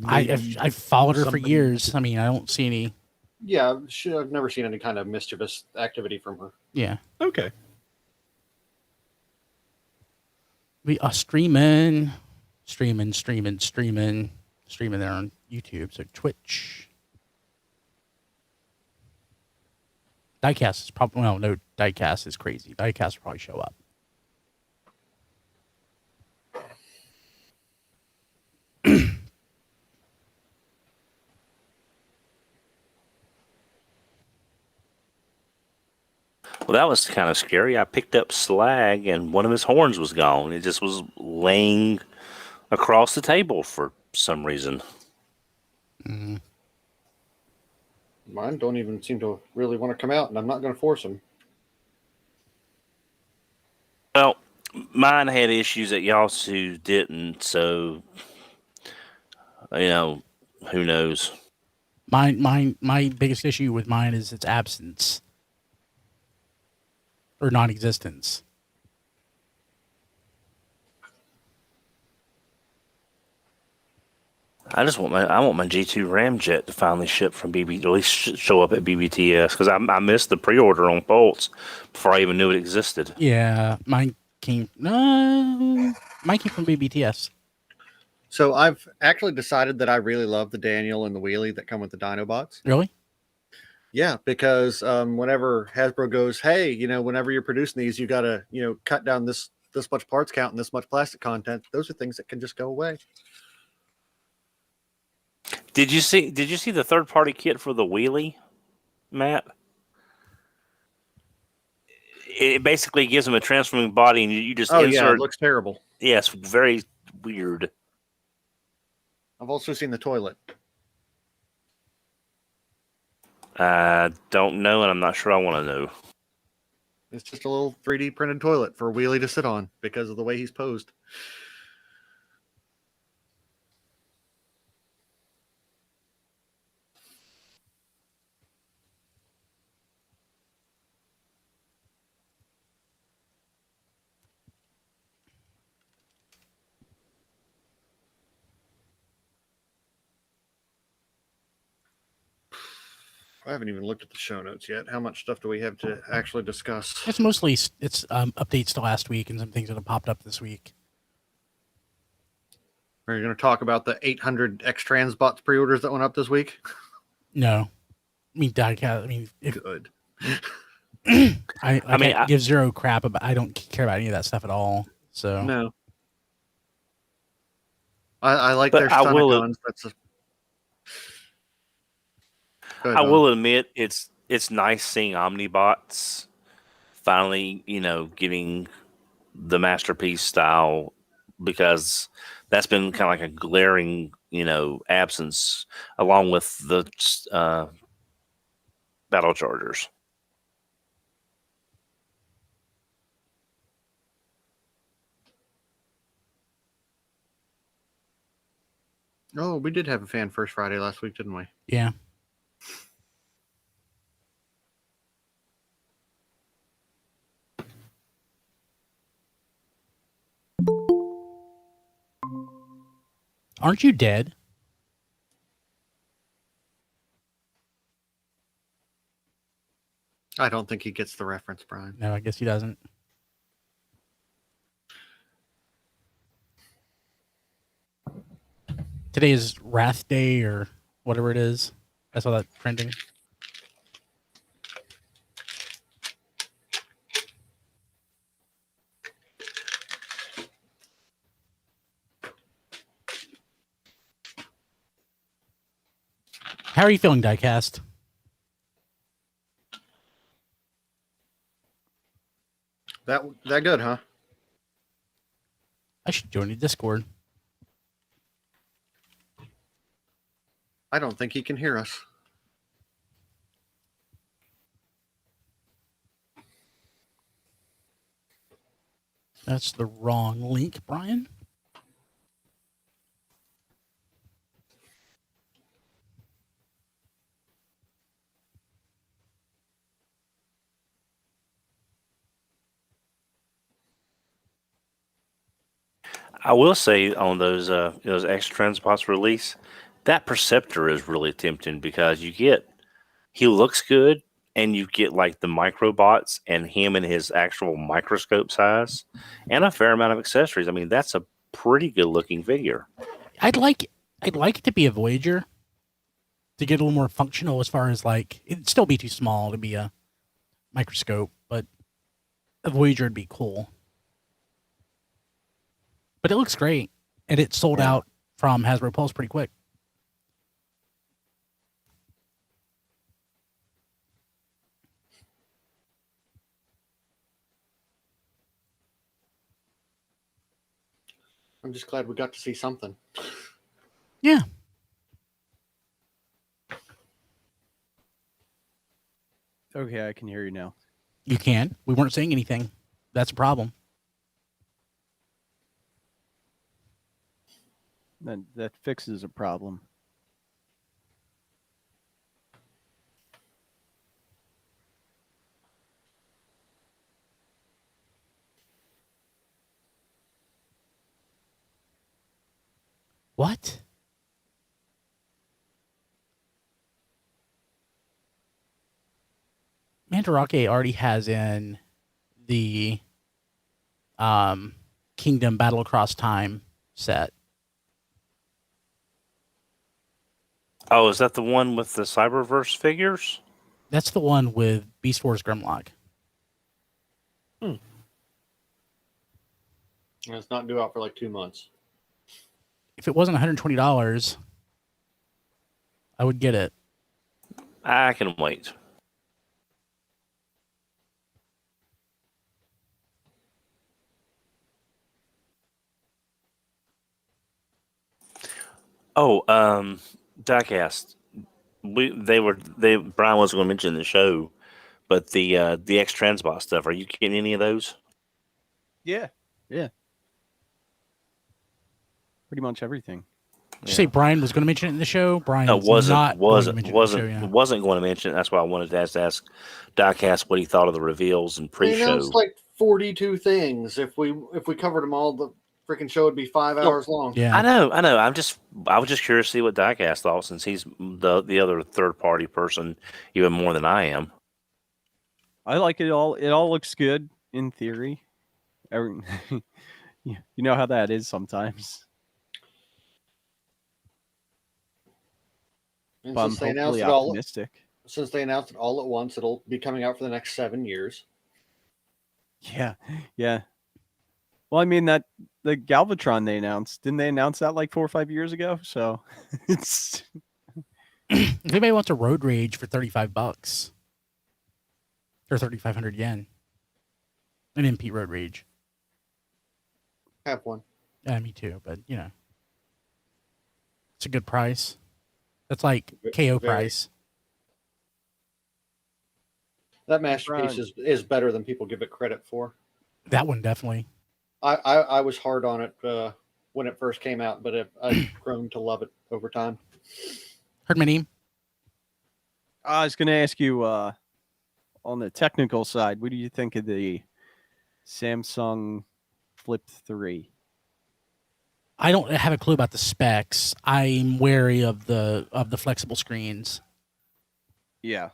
I've followed her for somebody- years. I mean, I don't see any. Yeah, I've never seen any kind of mischievous activity from her. Yeah, Okay. we are streaming there on YouTube. So Twitch. Diecast is probably no. Diecast is crazy. Diecast will probably show up. Well, that was kind of scary. I picked up Slag, and one of his horns was gone. It just was laying across the table for some reason. Mm. Mine don't even seem to really want to come out, and I'm not going to force them. Well, mine had issues that y'all's two didn't, so who knows? My biggest issue with mine is its absence or non-existence. I want my G2 Ramjet to finally ship from BB, at least show up at BBTS, because I missed the pre-order on Bolts before I even knew it existed. Yeah, mine came from BBTS. So I've actually decided that I really love the Daniel and the Wheelie that come with the Dinobots. Really? Yeah, because whenever Hasbro goes, hey, whenever you're producing these, you got to, cut down this much parts count and this much plastic content. Those are things that can just go away. Did you see the third-party kit for the Wheelie, Matt? It basically gives them a transforming body, and you just insert. Yeah, it looks terrible. Yeah, it's very weird. I've also seen the toilet. I don't know, and I'm not sure I want to know. It's just a little 3D printed toilet for Wheelie to sit on because of the way he's posed. I haven't even looked at the show notes yet. How much stuff do we have to actually discuss? It's mostly updates to last week and some things that have popped up this week. Are you going to talk about the 800 X-Transbots pre-orders that went up this week? No, I mean diecast. Good. I give zero crap about. I don't care about any of that stuff at all. So no, I like their Stunticons. I will admit it's nice seeing Omnibots finally, getting the masterpiece style, because that's been kind of like a glaring, absence along with the battle chargers. Oh, we did have a Fan First Friday last week, didn't we? Yeah. Aren't you dead? I don't think he gets the reference, Brian. No, I guess he doesn't. Today is Wrath Day or whatever it is. I saw that trending. How are you feeling, Diecast? That good, huh? I should join the Discord. I don't think he can hear us. That's the wrong link, Brian. I will say on those extra transpots release, that Perceptor is really tempting because he looks good, and you get like the microbots and him in his actual microscope size, and a fair amount of accessories. I mean, that's a pretty good looking figure. I'd like it to be a Voyager to get a little more functional as far as like it'd still be too small to be a microscope, but a Voyager would be cool. But it looks great, and it sold out from Hasbro Pulse pretty quick. I'm just glad we got to see something. Yeah. Okay, I can hear you now. You can. We weren't saying anything. That's a problem. That fixes a problem. What? Mandarake already has in the Kingdom Battle Across Time set. Oh, is that the one with the Cyberverse figures? That's the one with Beast Wars Grimlock. And it's not due out for like 2 months. If it wasn't $120, I would get it. I can wait. Oh, Diecast. Brian was going to mention the show, but the X Transbot stuff. Are you getting any of those? Yeah. Pretty much everything. Did you say Brian was going to mention it in the show? Brian wasn't going to mention it. That's why I wanted to ask Diecast what he thought of the reveals and They pre-show. announced like 42 things. If we covered them all, the freaking show would be 5 hours long. Yeah, I know. I was just curious to see what Diecast thought, since he's the other third party person even more than I am. I like it all. It all looks good in theory. You know how that is sometimes. And But I'm since they announced hopefully it all, optimistic. since they announced it all at once, it'll be coming out for the next 7 years. Yeah. Well, I mean that the Galvatron they announced, didn't they announce that like 4 or 5 years ago? So it's if anybody wants a Road Rage for $35 or 3,500 yen, an MP Road Rage. Have one. Yeah, me too. But it's a good price. That's like KO price. That masterpiece is better than people give it credit for. That one definitely. I was hard on it when it first came out, but I've grown to love it over time. Heard my name? I was going to ask you on the technical side, what do you think of the Samsung Flip 3? I don't have a clue about the specs. I'm wary of the flexible screens. Yeah.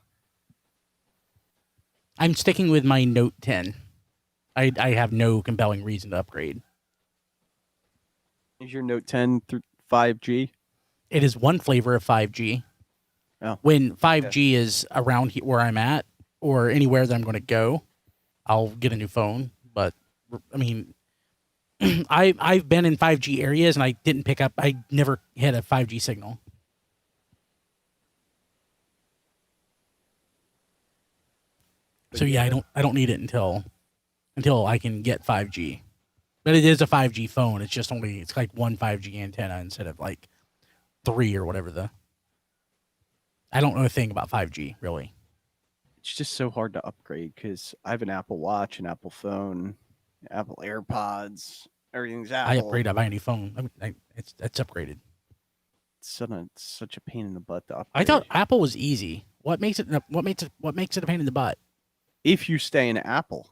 I'm sticking with my Note 10. I have no compelling reason to upgrade. Is your Note 10 5G? It is one flavor of 5G. Oh. When 5G is around where I'm at or anywhere that I'm going to go, I'll get a new phone. But I mean, I've been in 5G areas and I never hit a 5G signal. So yeah, I don't need it until I can get 5G. But it is a 5G phone. It's like one 5G antenna instead of like 3 or whatever I don't know a thing about 5G really. It's just so hard to upgrade because I have an Apple Watch, an Apple phone, Apple AirPods. Everything's Apple. I upgrade. I buy a new phone. It's upgraded. It's such a pain in the butt to upgrade. I thought Apple was easy. What makes it a pain in the butt? If you stay in Apple.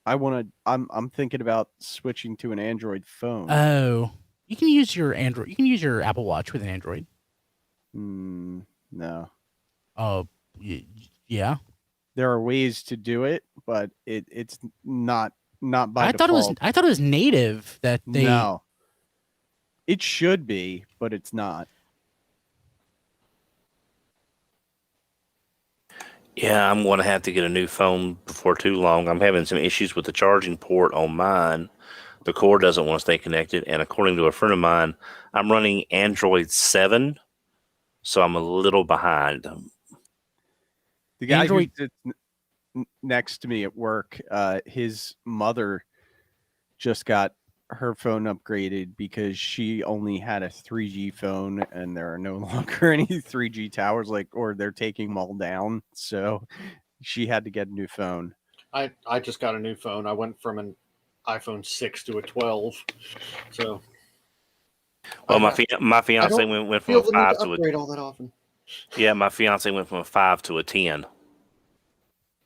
I'm thinking about switching to an Android phone. Oh, you can use your Android. You can use your Apple Watch with an Android. No. Oh, yeah. There are ways to do it, but it's not by I default. thought it was native that they. No. It should be, but it's not. Yeah, I'm going to have to get a new phone before too long. I'm having some issues with the charging port on mine. The cord doesn't want to stay connected. And according to a friend of mine, I'm running Android 7. So I'm a little behind. The guy Android- who sits next to me at work, his mother just got her phone upgraded because she only had a 3G phone and there are no longer any 3G towers, or they're taking them all down. So she had to get a new phone. I just got a new phone. I went from an iPhone 6 to a 12. So Well, my fiance went from a 5 to upgrade all that often. Yeah, my fiance went from a 5 to a 10.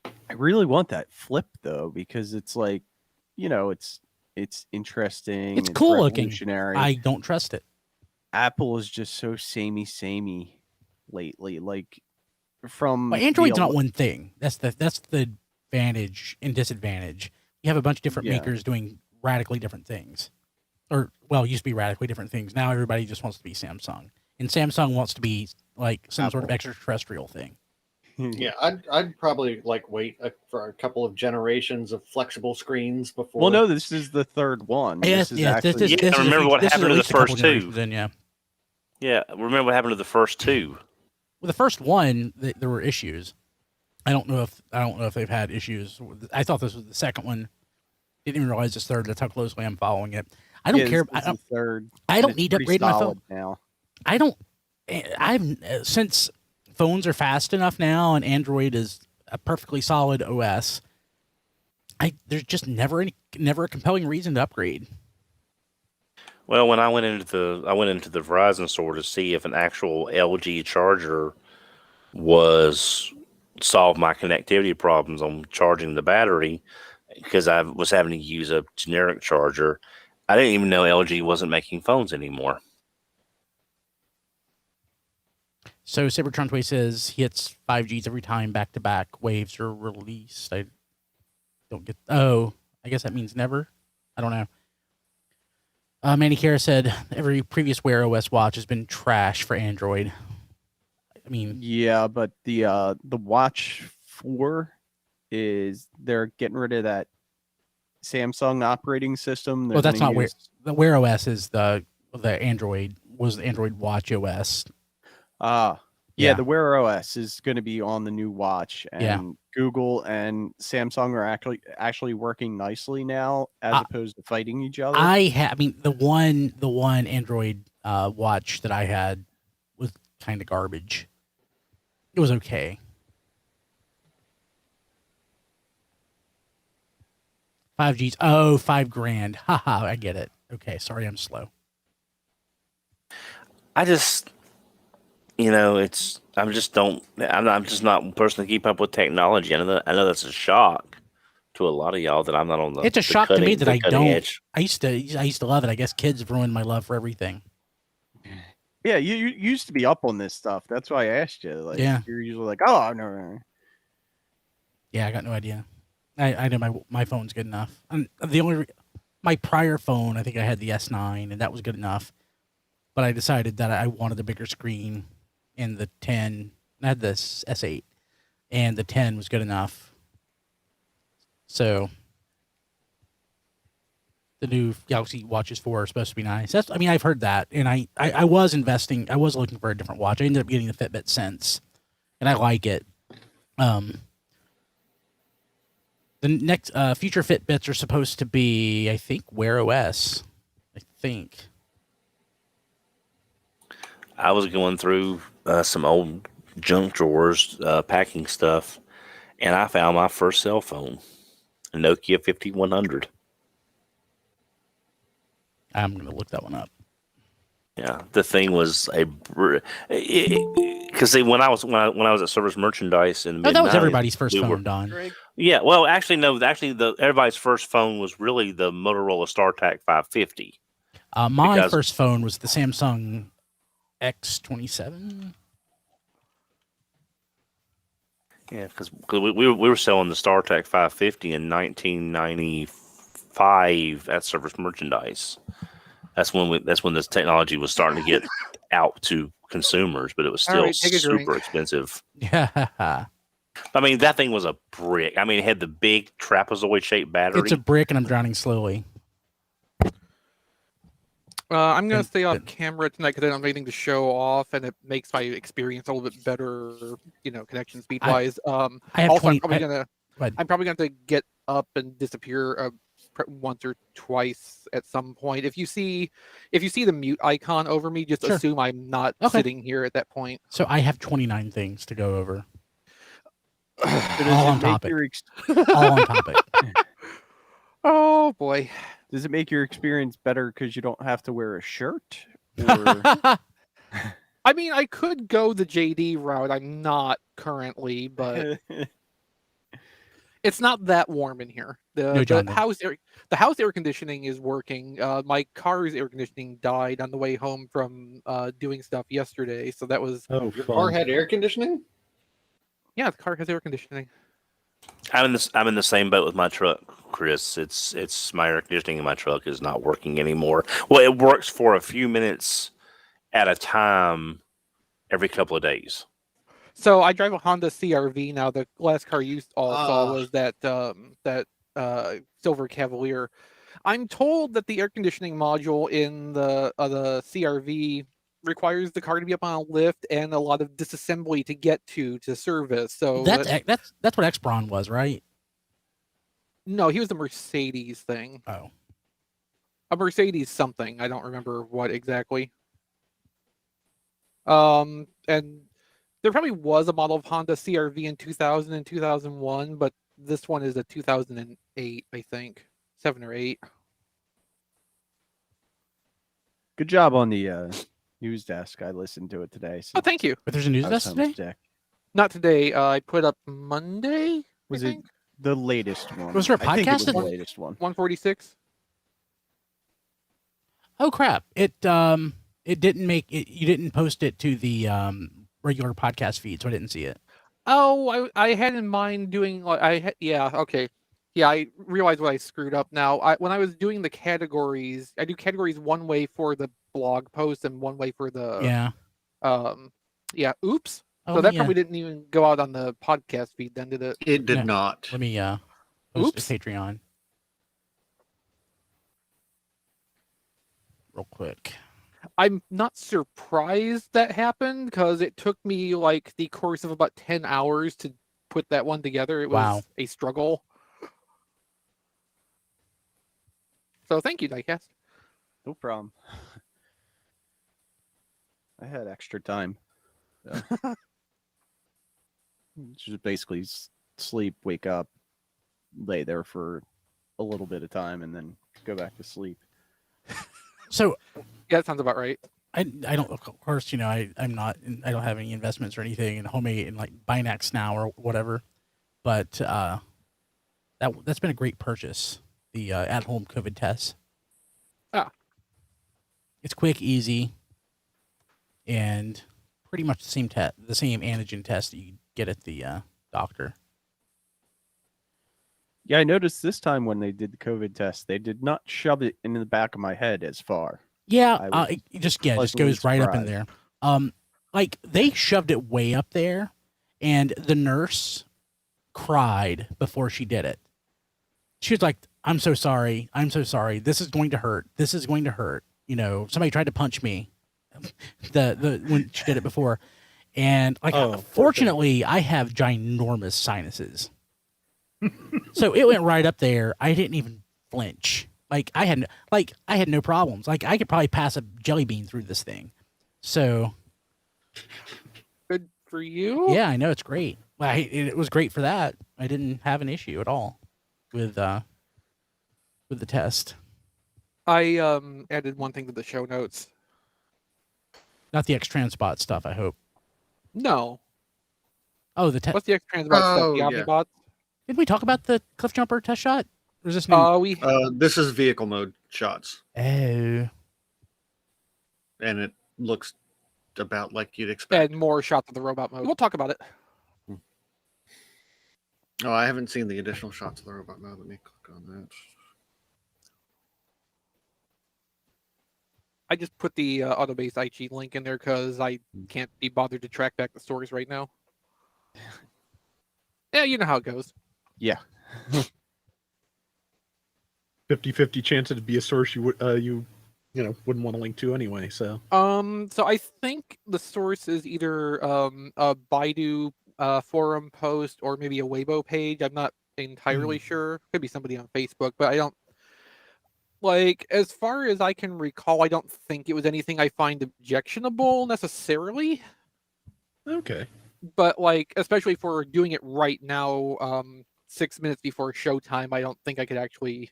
I really want that flip though, because it's like, it's interesting. It's cool looking. Revolutionary. I don't trust it. Apple is just so samey lately. Like from Well, Android's not one thing. That's the advantage and disadvantage. You have a bunch of different makers doing radically different things. Or, well, it used to be radically different things. Now everybody just wants to be Samsung. And Samsung wants to be like some sort of extraterrestrial thing. Yeah, I'd probably wait for a couple of generations of flexible screens before. Well, no, this is the third one. Yes, I remember what happened to the first two. Then, yeah. Yeah, remember what happened to the first two. Well, the first one, there were issues. I don't know if they've had issues. I thought this was the second one. Didn't even realize this third. That's how closely I'm following it. I don't care. I don't need to upgrade my phone now. Since phones are fast enough now and Android is a perfectly solid OS, there's just never a compelling reason to upgrade. Well, when I went into the Verizon store to see if an actual LG charger was solve my connectivity problems on charging the battery, because I was having to use a generic charger, I didn't even know LG wasn't making phones anymore. So Cybertron Toy says he hits 5Gs every time back-to-back waves are released. I don't get... Oh, I guess that means never? I don't know. Manny Kara said every previous Wear OS watch has been trash for Android. I mean... Yeah, but the Watch 4 they're getting rid of that Samsung operating system. Well, that's not Wear... The Wear OS is the Android... was the Android Watch OS. Yeah, the Wear OS is going to be on the new watch, and Google and Samsung are actually working nicely now, as opposed to fighting each other. The one Android watch that I had was kind of garbage. It was okay. 5Gs. Oh, $5,000. Haha, I get it. Okay, sorry, I'm slow. I just, I'm just not a person to keep up with technology. I know that's a shock to a lot of y'all that I'm not on the. It's a shock to me that I don't. Edge. I used to love it. I guess kids have ruined my love for everything. Yeah, you used to be up on this stuff. That's why I asked you. You're usually like, oh no. Yeah, I got no idea. I know my phone's good enough. My prior phone, I think I had the S9, and that was good enough. But I decided that I wanted a bigger screen, and the 10. I had this S8, and the 10 was good enough. So the new Galaxy Watches 4 are supposed to be nice. I've heard that, and I was investing. I was looking for a different watch. I ended up getting the Fitbit Sense, and I like it. The next future Fitbits are supposed to be, I think, Wear OS. I think. I was going through some old junk drawers, packing stuff, and I found my first cell phone, a Nokia 5100. I'm gonna look that one up. Yeah, the thing was because when I was at Service Merchandise in the mid-90s, that was everybody's first phone, Don. Yeah, well, actually, no. Actually, everybody's first phone was really the Motorola StarTAC 550. My first phone was the Samsung X27. Yeah, because we were selling the StarTAC 550 in 1995 at Service Merchandise. That's when this technology was starting to get out to consumers, but it was still super expensive. Yeah. I mean, that thing was a brick. I mean, it had the big trapezoid-shaped battery. It's a brick, and I'm drowning slowly. I'm going to stay off camera tonight because I don't have anything to show off, and it makes my experience a little bit better, connection speed-wise. I have also, 20, I'm probably going to get up and disappear once or twice at some point. If you see the mute icon over me, just assume I'm not sitting here at that point. So I have 29 things to go over. All on topic. All on topic. Oh boy. Does it make your experience better because you don't have to wear a shirt? Or... I mean, I could go the JD route. I'm not currently, but it's not that warm in here. The house air conditioning is working. My car's air conditioning died on the way home from doing stuff yesterday, so that was. Oh, your car had air conditioning? Yeah, the car has air conditioning. I'm in the same boat with my truck, Chris. It's my air conditioning in my truck is not working anymore. Well, it works for a few minutes at a time every couple of days. So I drive a Honda CRV now. The last car you all saw was that Silver Cavalier. I'm told that the air conditioning module in the CRV requires the car to be up on a lift and a lot of disassembly to get to service. So that's what X-Bron was, right? No, he was the Mercedes thing. Oh, a Mercedes something. I don't remember what exactly. And there probably was a model of Honda CRV in 2000 and 2001, but this one is a 2008, I think, 7 or 8. Good job on the news desk. I listened to it today. Oh, thank you. But there's a news desk today? Not today. I put up Monday. Was it the latest one? Was there a podcast? I think it was the latest one. 146. Oh crap! It didn't make it. You didn't post it to the regular podcast feed, so I didn't see it. Oh, I had in mind doing okay. Yeah, I realized what I screwed up now. When I was doing the categories, I do categories one way for the blog post and one way for the oops. So that probably didn't even go out on the podcast feed then, did it? It did not. Let me post to Patreon real quick. I'm not surprised that happened because it took me like the course of about 10 hours to put that one together. It was a struggle. So thank you, Diecast. No problem. I had extra time. So. Just basically sleep, wake up, lay there for a little bit of time, and then go back to sleep. So yeah, that sounds about right. I don't, of course, I'm not, I don't have any investments or anything in Homemade and like Binax now or whatever, but that's been a great purchase. The at-home COVID test. It's quick, easy, and pretty much the same antigen test that you get at the doctor. Yeah, I noticed this time when they did the COVID test, they did not shove it in the back of my head as far. Yeah, it just goes right up in there. Like they shoved it way up there, and the nurse cried before she did it. She was like, "I'm so sorry. I'm so sorry. This is going to hurt. This is going to hurt." Somebody tried to punch me. When she did it before, and fortunately, I have ginormous sinuses, so it went right up there. I didn't even flinch. I had no problems. Like I could probably pass a jelly bean through this thing. So good for you. Yeah, I know it's great. Well, it was great for that. I didn't have an issue at all with the test. I added one thing to the show notes. Not the X-Transpot stuff, I hope. No. Oh, the test. What's the X-Transpot stuff? The Omnibots? Did we talk about the cliff jumper test shot? Or is this new? This is vehicle mode shots. Oh. And it looks about like you'd expect. And more shots of the robot mode. We'll talk about it. Oh, I haven't seen the additional shots of the robot mode. Let me click on that. I just put the Autobase IG link in there because I can't be bothered to track back the stories right now. Yeah, you know how it goes. Yeah. 50-50 chance it'd be a source you would wouldn't want to link to anyway. So so I think the source is either a Baidu forum post or maybe a Weibo page. I'm not entirely sure. Could be somebody on Facebook, but I don't as far as I can recall, I don't think it was anything I find objectionable necessarily. okay. But especially for doing it right now, 6 minutes before showtime, I don't think I could actually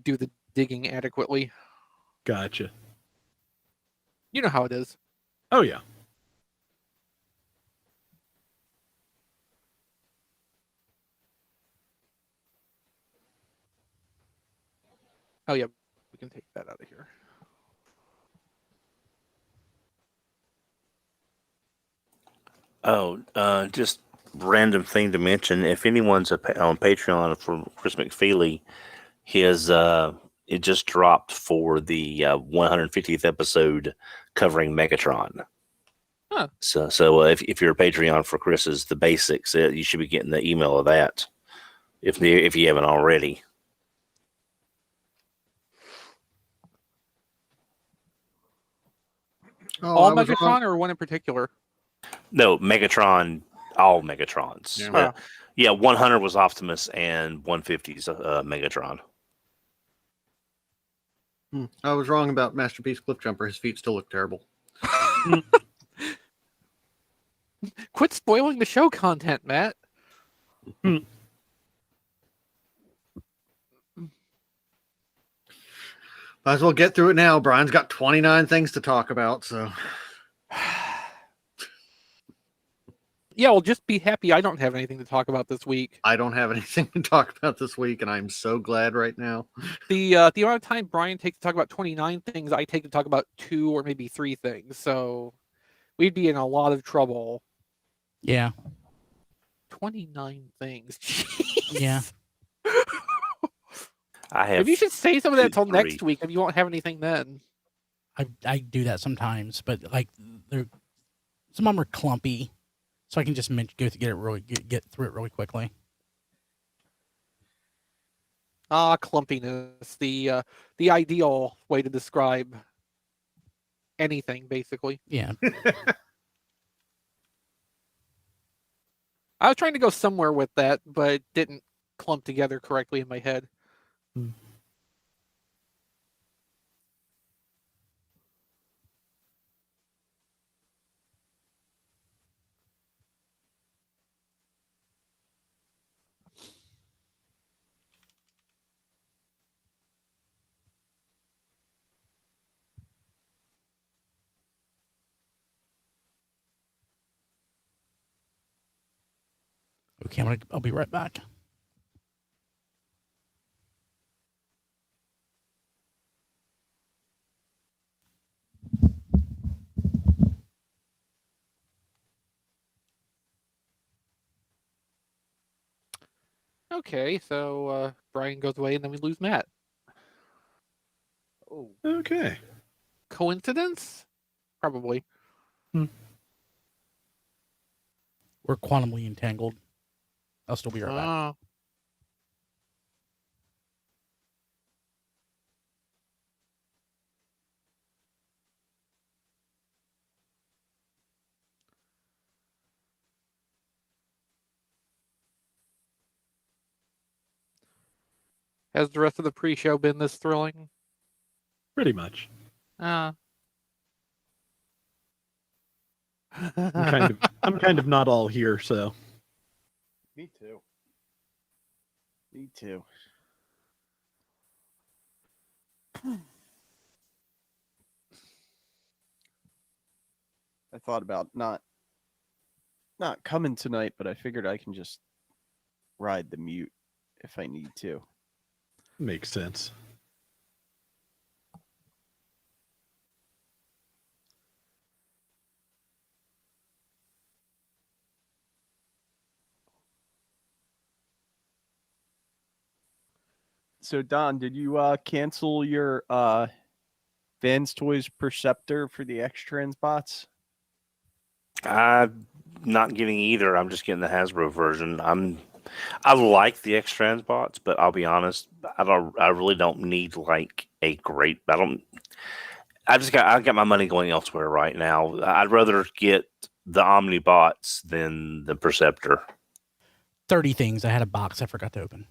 do the digging adequately. Gotcha. You know how it is. Oh yeah. Oh yeah, we can take that out of here. Oh, just random thing to mention. If anyone's on Patreon for Chris McFeely, his it just dropped for the 150th episode covering Megatron. Huh. So if you're a Patreon for Chris's The Basics, you should be getting the email of that if you haven't already. Oh, All Megatron or one in particular? No, Megatron, all Megatrons. Yeah. Yeah, 100 was Optimus and 150 is Megatron. I was wrong about Masterpiece Cliff Jumper. His feet still look terrible. Quit spoiling the show content, Matt. Might as well get through it now. Brian's got 29 things to talk about, so. Yeah, well, just be happy I don't have anything to talk about this week. I don't have anything to talk about this week, and I'm so glad right now. The amount of time Brian takes to talk about 29 things, I take to talk about 2 or maybe 3 things. So we'd be in a lot of trouble. Yeah. 29 things. Jeez. Yeah. Maybe you should say some of that until next week, and you won't have anything then. I do that sometimes, but some of them are clumpy, so I can just get through it really quickly. Clumpiness, the ideal way to describe anything, basically. Yeah. I was trying to go somewhere with that, but it didn't clump together correctly in my head. Okay, I'll be right back. Okay, so Brian goes away and then we lose Matt. Oh. Okay. Coincidence? Probably. We're quantumly entangled. I'll still be right back. Has the rest of the pre-show been this thrilling? Pretty much. I'm I'm kind of not all here, so. Me too. Me too. I thought about not coming tonight, but I figured I can just ride the mute if I need to. Makes sense. So Don, did you cancel your Vans Toys Perceptor for the X-Trans bots? I'm not getting either. I'm just getting the Hasbro version. I like the X-Trans bots, but I'll be honest, I really don't need like a great. I got my money going elsewhere right now. I'd rather get the Omni bots than the Perceptor. 30 things. I had a box I forgot to open.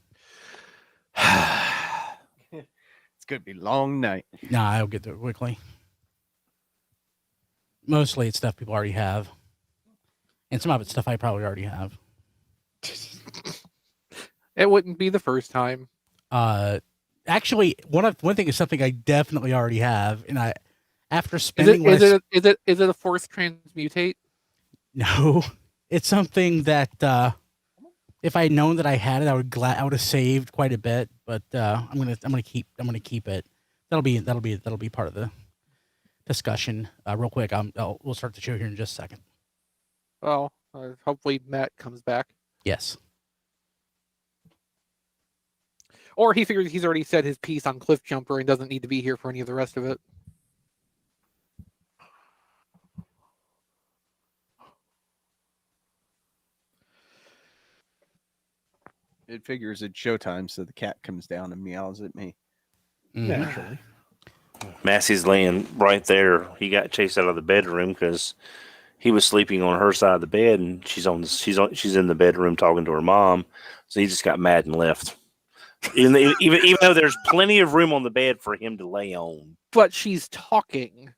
It's gonna be a long night. Nah, I'll get to it quickly. Mostly it's stuff people already have. And some of it's stuff I probably already have. It wouldn't be the first time. Actually, one thing is something I definitely already have, and after spending is it a force transmutate? No, it's something that if I had known that I had it, I would have saved quite a bit. But I'm gonna keep it. That'll be part of the discussion. Real quick, we'll start the show here in just a second. Well, hopefully Matt comes back. Yes. Or he figures he's already said his piece on Cliff Jumper and doesn't need to be here for any of the rest of it. It figures it's showtime, so the cat comes down and meows at me. Naturally. Massey's laying right there. He got chased out of the bedroom because he was sleeping on her side of the bed, and she's in the bedroom talking to her mom. So he just got mad and left. Even though there's plenty of room on the bed for him to lay on. But she's talking.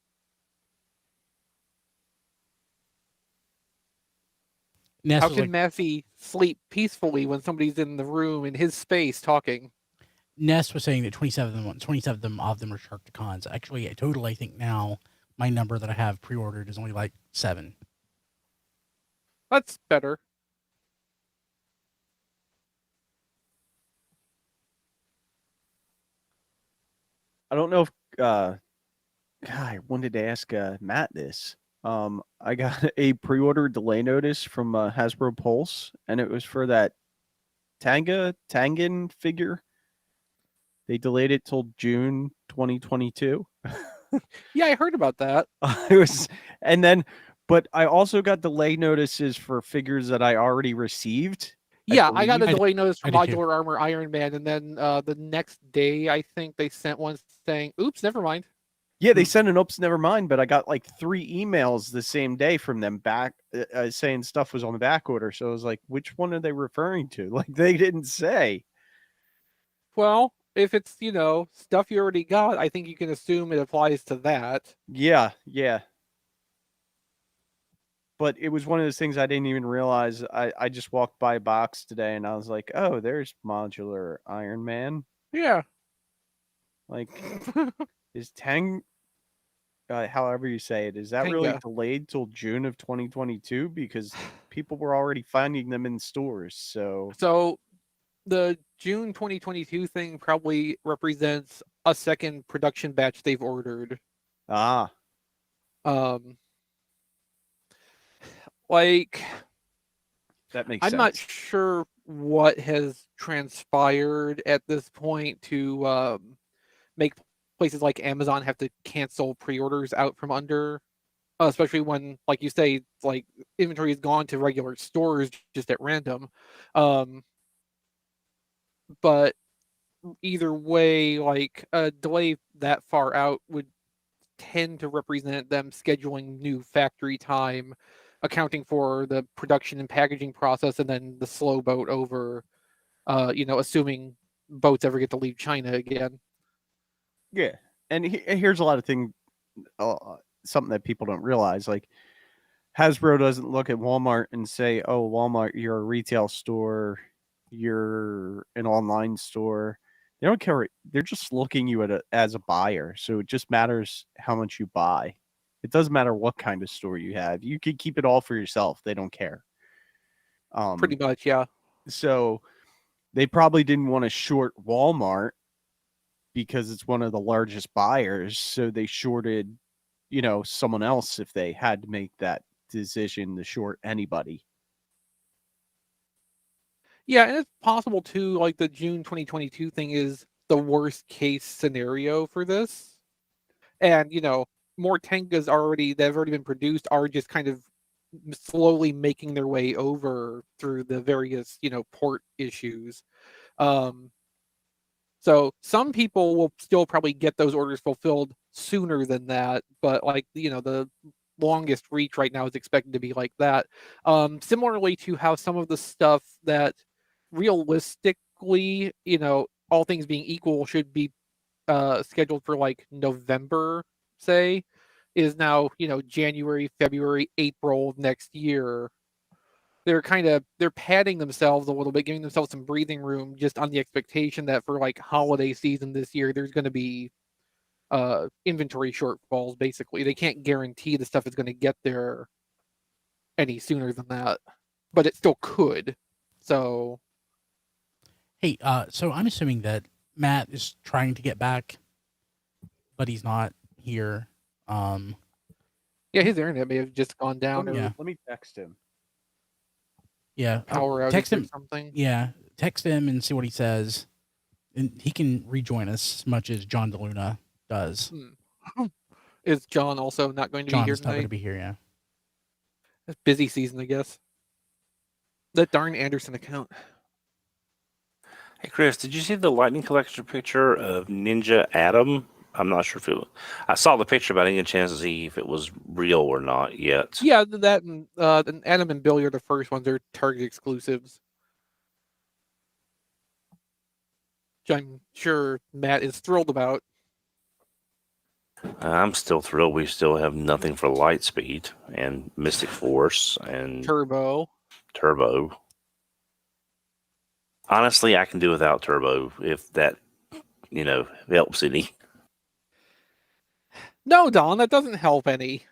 Ness How can Massey sleep peacefully when somebody's in the room in his space talking? Ness was saying that 27 of them are Sharkticons. Actually, total, I think now my number that I have pre-ordered is only like 7. That's better. I don't know if I wanted to ask Matt this. I got a pre-order delay notice from Hasbro Pulse, and it was for that Tangan figure. They delayed it till June 2022. Yeah, I heard about that. But I also got delay notices for figures that I already received. Yeah, I got a delay notice for Modular Armor Iron Man, and then the next day, I think they sent one saying, oops, never mind. Yeah, they sent an oops, never mind, but I got like 3 emails the same day from them back saying stuff was on the back order. So I was like, which one are they referring to? Like, they didn't say. Well, if it's, stuff you already got, I think you can assume it applies to that. Yeah. But it was one of those things I didn't even realize. I just walked by a box today and I was like, oh, there's Modular Iron Man. Yeah. Like, is Tang, however you say it, is that Tanga. really delayed till June of 2022? Because people were already finding them in stores. So the June 2022 thing probably represents a second production batch they've ordered. Ah. Like, that makes sense. I'm not sure what has transpired at this point to make places like Amazon have to cancel pre-orders out from under, especially when, like you say, like inventory is gone to regular stores just at random. But either way, like a delay that far out would tend to represent them scheduling new factory time, accounting for the production and packaging process, and then the slow boat over, assuming boats ever get to leave China again. Yeah. And here's a lot of things, something that people don't realize. Like, Hasbro doesn't look at Walmart and say, oh, Walmart, you're a retail store, you're an online store. They don't care. They're just looking you as a buyer. So it just matters how much you buy. It doesn't matter what kind of store you have. You could keep it all for yourself. They don't care. Pretty much, yeah. So They probably didn't want to short Walmart because it's one of the largest buyers, so they shorted, someone else if they had to make that decision to short anybody. Yeah, and it's possible too, like the June 2022 thing is the worst case scenario for this. And, more Tengas that have already been produced are just kind of slowly making their way over through the various, port issues. So some people will still probably get those orders fulfilled sooner than that, but the longest reach right now is expected to be like that. Similarly to how some of the stuff that realistically, all things being equal, should be scheduled for like November, say, is now, January, February, April of next year. They're padding themselves a little bit, giving themselves some breathing room, just on the expectation that for like holiday season this year, there's going to be inventory shortfalls. Basically, they can't guarantee the stuff is going to get there any sooner than that, but it still could. So, hey, so I'm assuming that Matt is trying to get back, but he's not here. Yeah, his internet may have just gone down. Let me text him. Yeah, power outage text him or something. Yeah, text him and see what he says, and he can rejoin us as much as John DeLuna does. Is John also not going to John be here is not going tonight? to be here. Yeah, It's busy season, I guess. That darn Anderson account. Hey, Chris, did you see the Lightning Collector picture of Ninja Adam? I'm not sure if I saw the picture, but I didn't get a chance to see if it was real or not yet. Yeah, that and Adam and Billy are the first ones. They're Target exclusives. Which I'm sure Matt is thrilled about. I'm still thrilled. We still have nothing for Lightspeed and Mystic Force and Turbo. Honestly, I can do without Turbo if that, helps any. No, Don, that doesn't help any.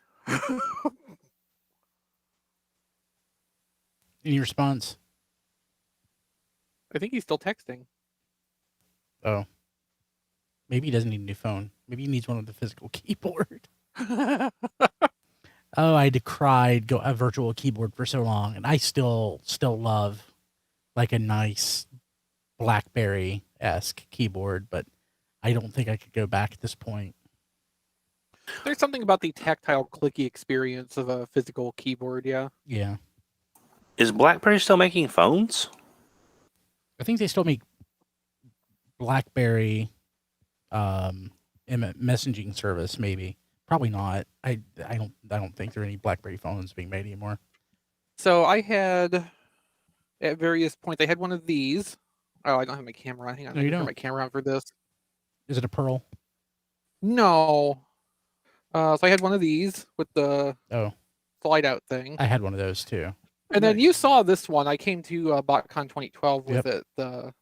any response? I think he's still texting. Oh, maybe he doesn't need a new phone. Maybe he needs one with a physical keyboard. Oh, I decried a virtual keyboard for so long, and I still love like a nice BlackBerry-esque keyboard, but I don't think I could go back at this point. There's something about the tactile clicky experience of a physical keyboard, yeah. Yeah. Is BlackBerry still making phones? I think they still make BlackBerry messaging service, maybe. Probably not. I don't think there are any BlackBerry phones being made anymore. So I had at various points I had one of these. Oh, I don't have my camera on. Hang on, No, I you can turn don't. my camera on for this. Is it a Pearl? No. So I had one of these with the slide out thing. I had one of those too. And then you saw this one. I came to BotCon 2012 with Yep. it.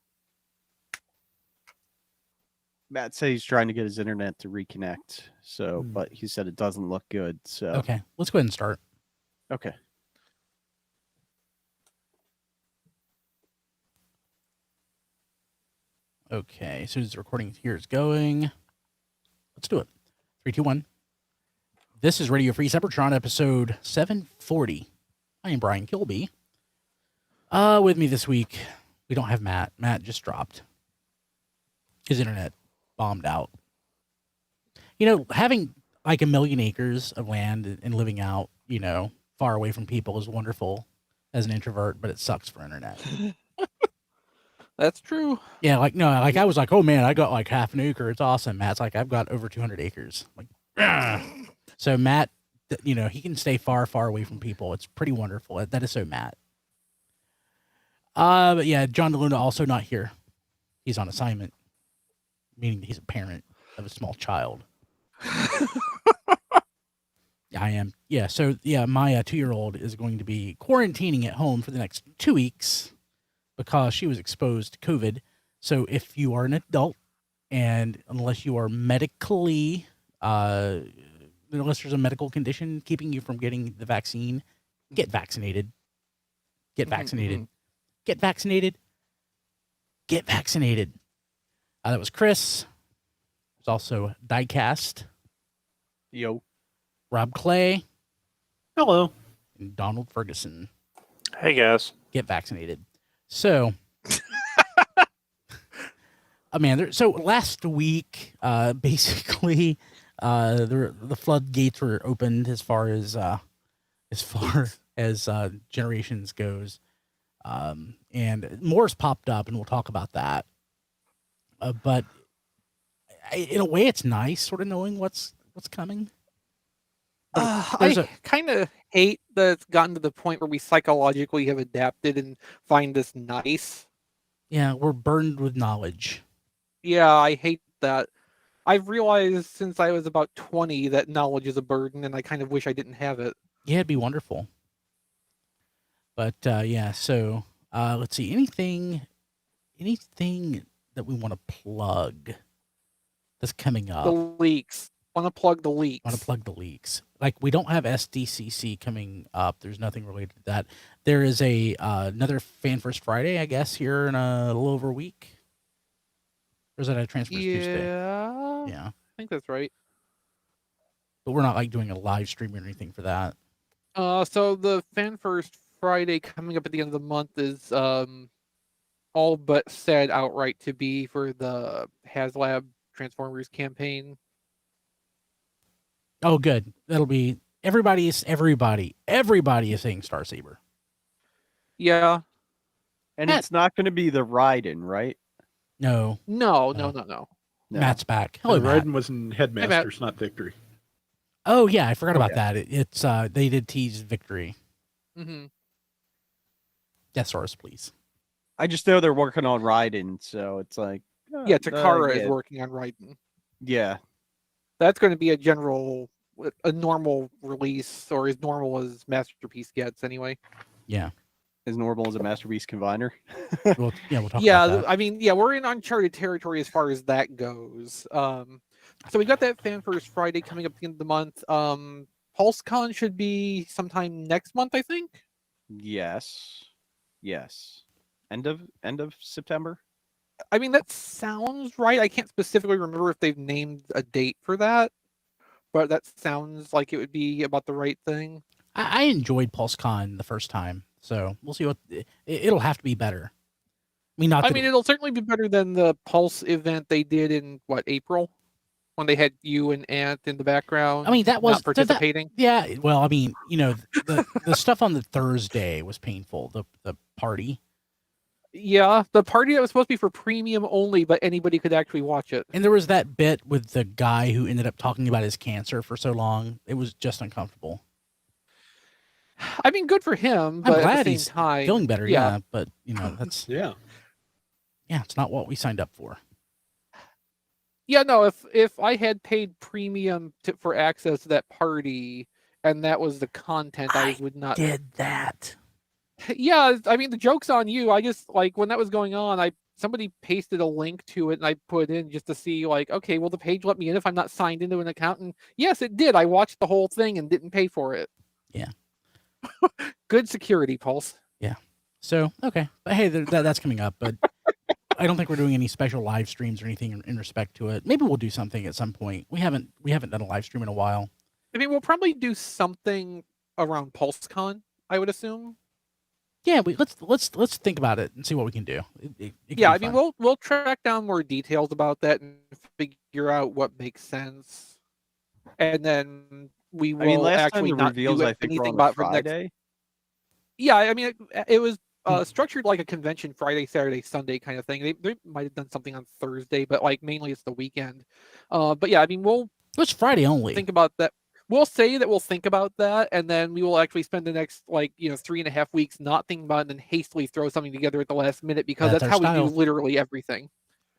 Matt said he's trying to get his internet to reconnect, but he said it doesn't look good. So okay, let's go ahead and start. Okay. Okay, as soon as the recording here is going, let's do it. 3, 2, 1. This is Radio Free Cybertron, episode 740. I am Brian Kilby. With me this week, we don't have Matt. Matt just dropped. His internet bombed out. Having like 1 million acres of land and living out, far away from people is wonderful as an introvert, but it sucks for internet. That's true. Yeah, I was like, oh man, I got like half an acre. It's awesome. Matt's like, I've got over 200 acres. Like, so Matt, he can stay far, far away from people. It's pretty wonderful. That is so Matt. But yeah, John DeLuna also not here. He's on assignment, meaning he's a parent of a small child. I am. Yeah. So yeah, my 2-year-old is going to be quarantining at home for the next 2 weeks because she was exposed to COVID. So if you are an adult and unless you are medically, unless there's a medical condition keeping you from getting the vaccine, get vaccinated. Get vaccinated. Get vaccinated. get vaccinated. That was Chris. There's also Diecast, Yo. Rob Clay, Hello. and Donald Ferguson. Hey guys. Get vaccinated. So, so last week, basically, the floodgates were opened as far as Generations goes, and more's popped up, and we'll talk about that. But in a way, it's nice, sort of knowing what's coming. I kind of hate that it's gotten to the point where we psychologically have adapted and find this nice. Yeah, we're burdened with knowledge. Yeah, I hate that. I've realized since I was about 20 that knowledge is a burden, and I kind of wish I didn't have it. Yeah, it'd be wonderful. But so let's see. Anything that we want to plug that's coming up? The leaks. Want to plug the leaks. Like, we don't have SDCC coming up. There's nothing related to that. There is another Fan First Friday, I guess, here in a little over a week. Or is that a Transfers Tuesday? Yeah. I think that's right. But we're not like doing a live stream or anything for that. So the Fan First Friday coming up at the end of the month is all but said outright to be for the HasLab Transformers campaign. Oh, good. That'll be everybody is saying Star Saber. Yeah. And it's not going to be the Raiden, right? No. No. Matt's back. Hello, Matt. Raiden was in Headmasters, not Victory. Oh yeah, I forgot about that. It's they did tease Victory. Mm-hmm. Death Stars, please. I just know they're working on Raiden, so it's like Takara is working on Raiden. Yeah. That's going to be a normal release, or as normal as Masterpiece gets anyway. Yeah. As normal as a Masterpiece Combiner. We'll talk about that. I mean, we're in uncharted territory as far as that goes. So we got that Fan First Friday coming up at the end of the month. PulseCon should be sometime next month, I think. Yes. End of September? I mean, that sounds right. I can't specifically remember if they've named a date for that, but that sounds like it would be about the right thing. I enjoyed PulseCon the first time, so we'll see what it'll have to be better. I mean, it'll certainly be better than the Pulse event they did in April, when they had you and Ant in the background. I mean, that was not participating. Yeah, well, I mean, the stuff on the Thursday was painful. The party. Yeah, the party that was supposed to be for premium only, but anybody could actually watch it. And there was that bit with the guy who ended up talking about his cancer for so long. It was just uncomfortable. I mean, good for him, but I'm glad at the he's same time, feeling better. Yeah, but that's yeah, it's not what we signed up for. Yeah, no. If I had paid premium for access to that party, and that was the content, I would not did that. Yeah, I mean, the joke's on you. I just when that was going on, somebody pasted a link to it, and I put it in just to see okay, will the page let me in if I'm not signed into an account? And yes, it did. I watched the whole thing and didn't pay for it. Yeah. Good security, Pulse. Yeah. So okay, but hey, that's coming up, but I don't think we're doing any special live streams or anything in respect to it. Maybe we'll do something at some point. We haven't done a live stream in a while. I mean, we'll probably do something around PulseCon, I would assume. Yeah, let's think about it and see what we can do. I mean, we'll track down more details about that and figure out what makes sense, and then we will last actually time the not reveals, do I think, anything were on about Friday. next. Yeah, I mean, it was structured like a convention, Friday, Saturday, Sunday kind of thing. They might have done something on Thursday, but mainly it's the weekend. But yeah, I mean, it's Friday only. Think about that. We'll say that we'll think about that, and then we will actually spend the next 3.5 weeks not thinking about it, and then hastily throw something together at the last minute, because that's how we do literally everything.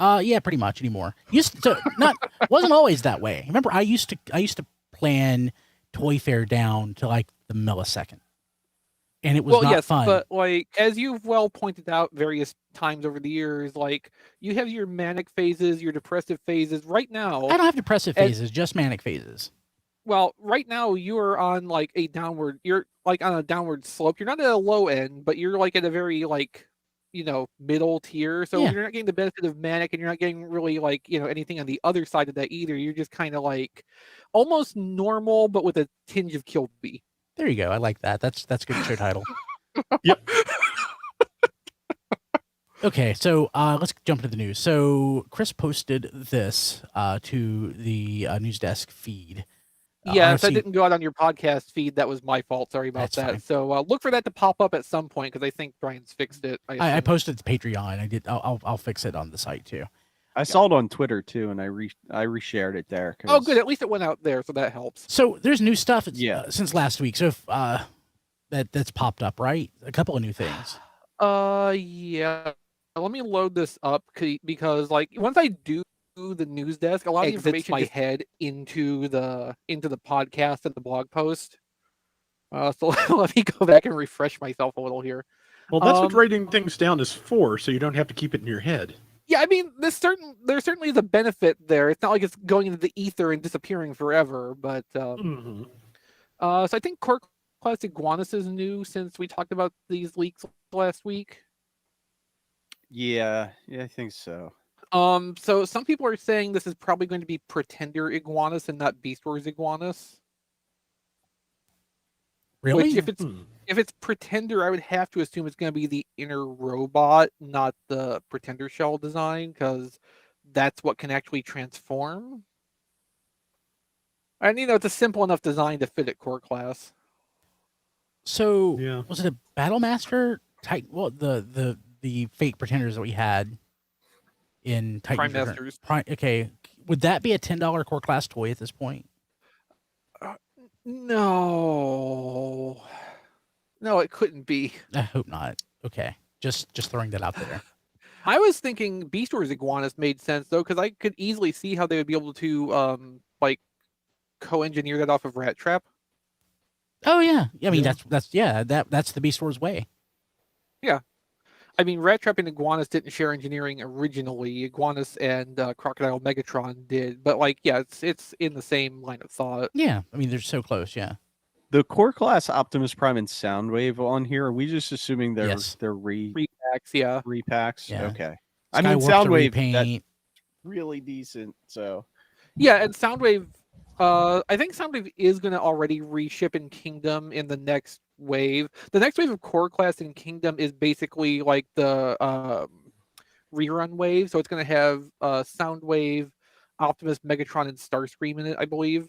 Yeah, pretty much anymore. Wasn't always that way. Remember, I used to plan Toy Fair down to the millisecond, and it was not fun. But as you've well pointed out various times over the years, you have your manic phases, your depressive phases. Right now, I don't have depressive phases, just manic phases. Well, right now you're on a downward. You're on a downward slope. You're not at a low end, but you're at a very middle tier. So Yeah. you're not getting the benefit of Manic, and you're not getting really anything on the other side of that either. You're just kind of like almost normal, but with a tinge of Kilby. There you go. I like that. That's a good show title. Yep. Okay, so let's jump into the news. So Chris posted this to the news desk feed. Yes, I didn't go out on your podcast feed. That was my fault. Sorry about that. Fine. So look for that to pop up at some point, because I think Brian's fixed it. I posted it to Patreon. I'll fix it on the site too. I saw it on Twitter too, and I reshared it there. Oh, good. At least it went out there, so that helps. So there's new stuff since last week. So if that's popped up, right? A couple of new things. Yeah. Let me load this up, because once I do the news desk, a lot of the information I head into the podcast and the blog post. So let me go back and refresh myself a little here. Well, that's what writing things down is for, so you don't have to keep it in your head. Yeah, I mean, there certainly is a benefit there. It's not like it's going into the ether and disappearing forever, but so I think Core Class Iguanus is new since we talked about these leaks last week. Yeah, I think so. So some people are saying this is probably going to be Pretender Iguanus and not Beast Wars Iguanus. Really? Which, if it's Pretender, I would have to assume it's going to be the inner robot, not the Pretender shell design, because that's what can actually transform. And it's a simple enough design to fit at Core Class. So was it a Battlemaster type? Well, the fake Pretenders that we had in Titan Prime Masters. Okay, would that be a $10 Core Class toy at this point? No, it couldn't be. I hope not. Okay, just throwing that out there. I was thinking Beast Wars Iguanus made sense though, because I could easily see how they would be able to co-engineer that off of Rat Trap. Oh yeah, I mean that's the Beast Wars way. Yeah, I mean Rat Trap and Iguanus didn't share engineering originally. Iguanus and Crocodile Megatron did, but it's in the same line of thought. Yeah, I mean they're so close. Yeah. The Core Class Optimus Prime and Soundwave on here. Are we just assuming they're repacks? Yeah, repacks. Yeah. Okay. I mean Soundwave that's really decent. So yeah, and Soundwave. I think Soundwave is going to already reship in Kingdom in the next wave. The next wave of Core Class in Kingdom is basically like the rerun wave. So it's going to have Soundwave, Optimus, Megatron, and Starscream in it, I believe.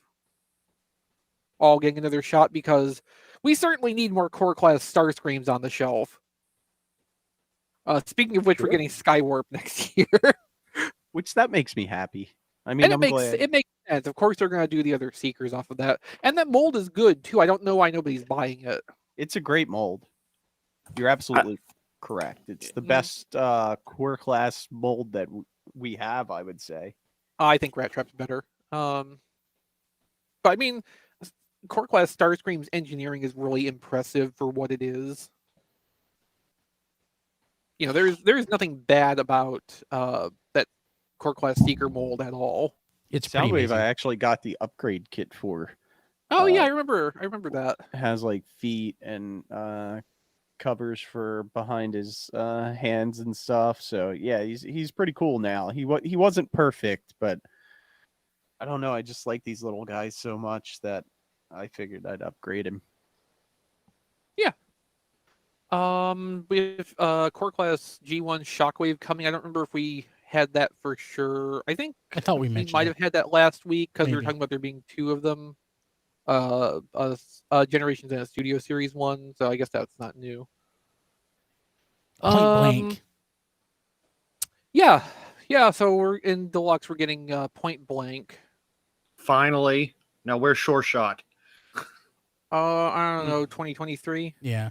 All getting another shot, because we certainly need more Core Class Starscreams on the shelf. Speaking of which, we're getting Skywarp next year. Which that makes me happy. I mean, and it makes sense. Of course, they're going to do the other Seekers off of that. And that mold is good, too. I don't know why nobody's buying it. It's a great mold. You're absolutely correct. It's the best Core Class mold that we have, I would say. I think Rat Trap's better. But I mean, Core Class Starscream's engineering is really impressive for what it is. There's nothing bad about that Core Class Seeker mold at all. It's Soundwave. I actually got the upgrade kit for. Oh yeah, I remember that. Has like feet and covers for behind his hands and stuff. So yeah, he's pretty cool now. He wasn't perfect, but I don't know. I just like these little guys so much that I figured I'd upgrade him. Yeah. With Core Class G1 Shockwave coming, I don't remember if we had that for sure. I thought we mentioned might have had that last week, because we were talking about there being two of them. Generations and a Studio Series one, so I guess that's not new. Point Blank. Yeah. So we're in Deluxe. We're getting Point Blank. Finally. Now where's Sure Shot? I don't know. 2023. Yeah.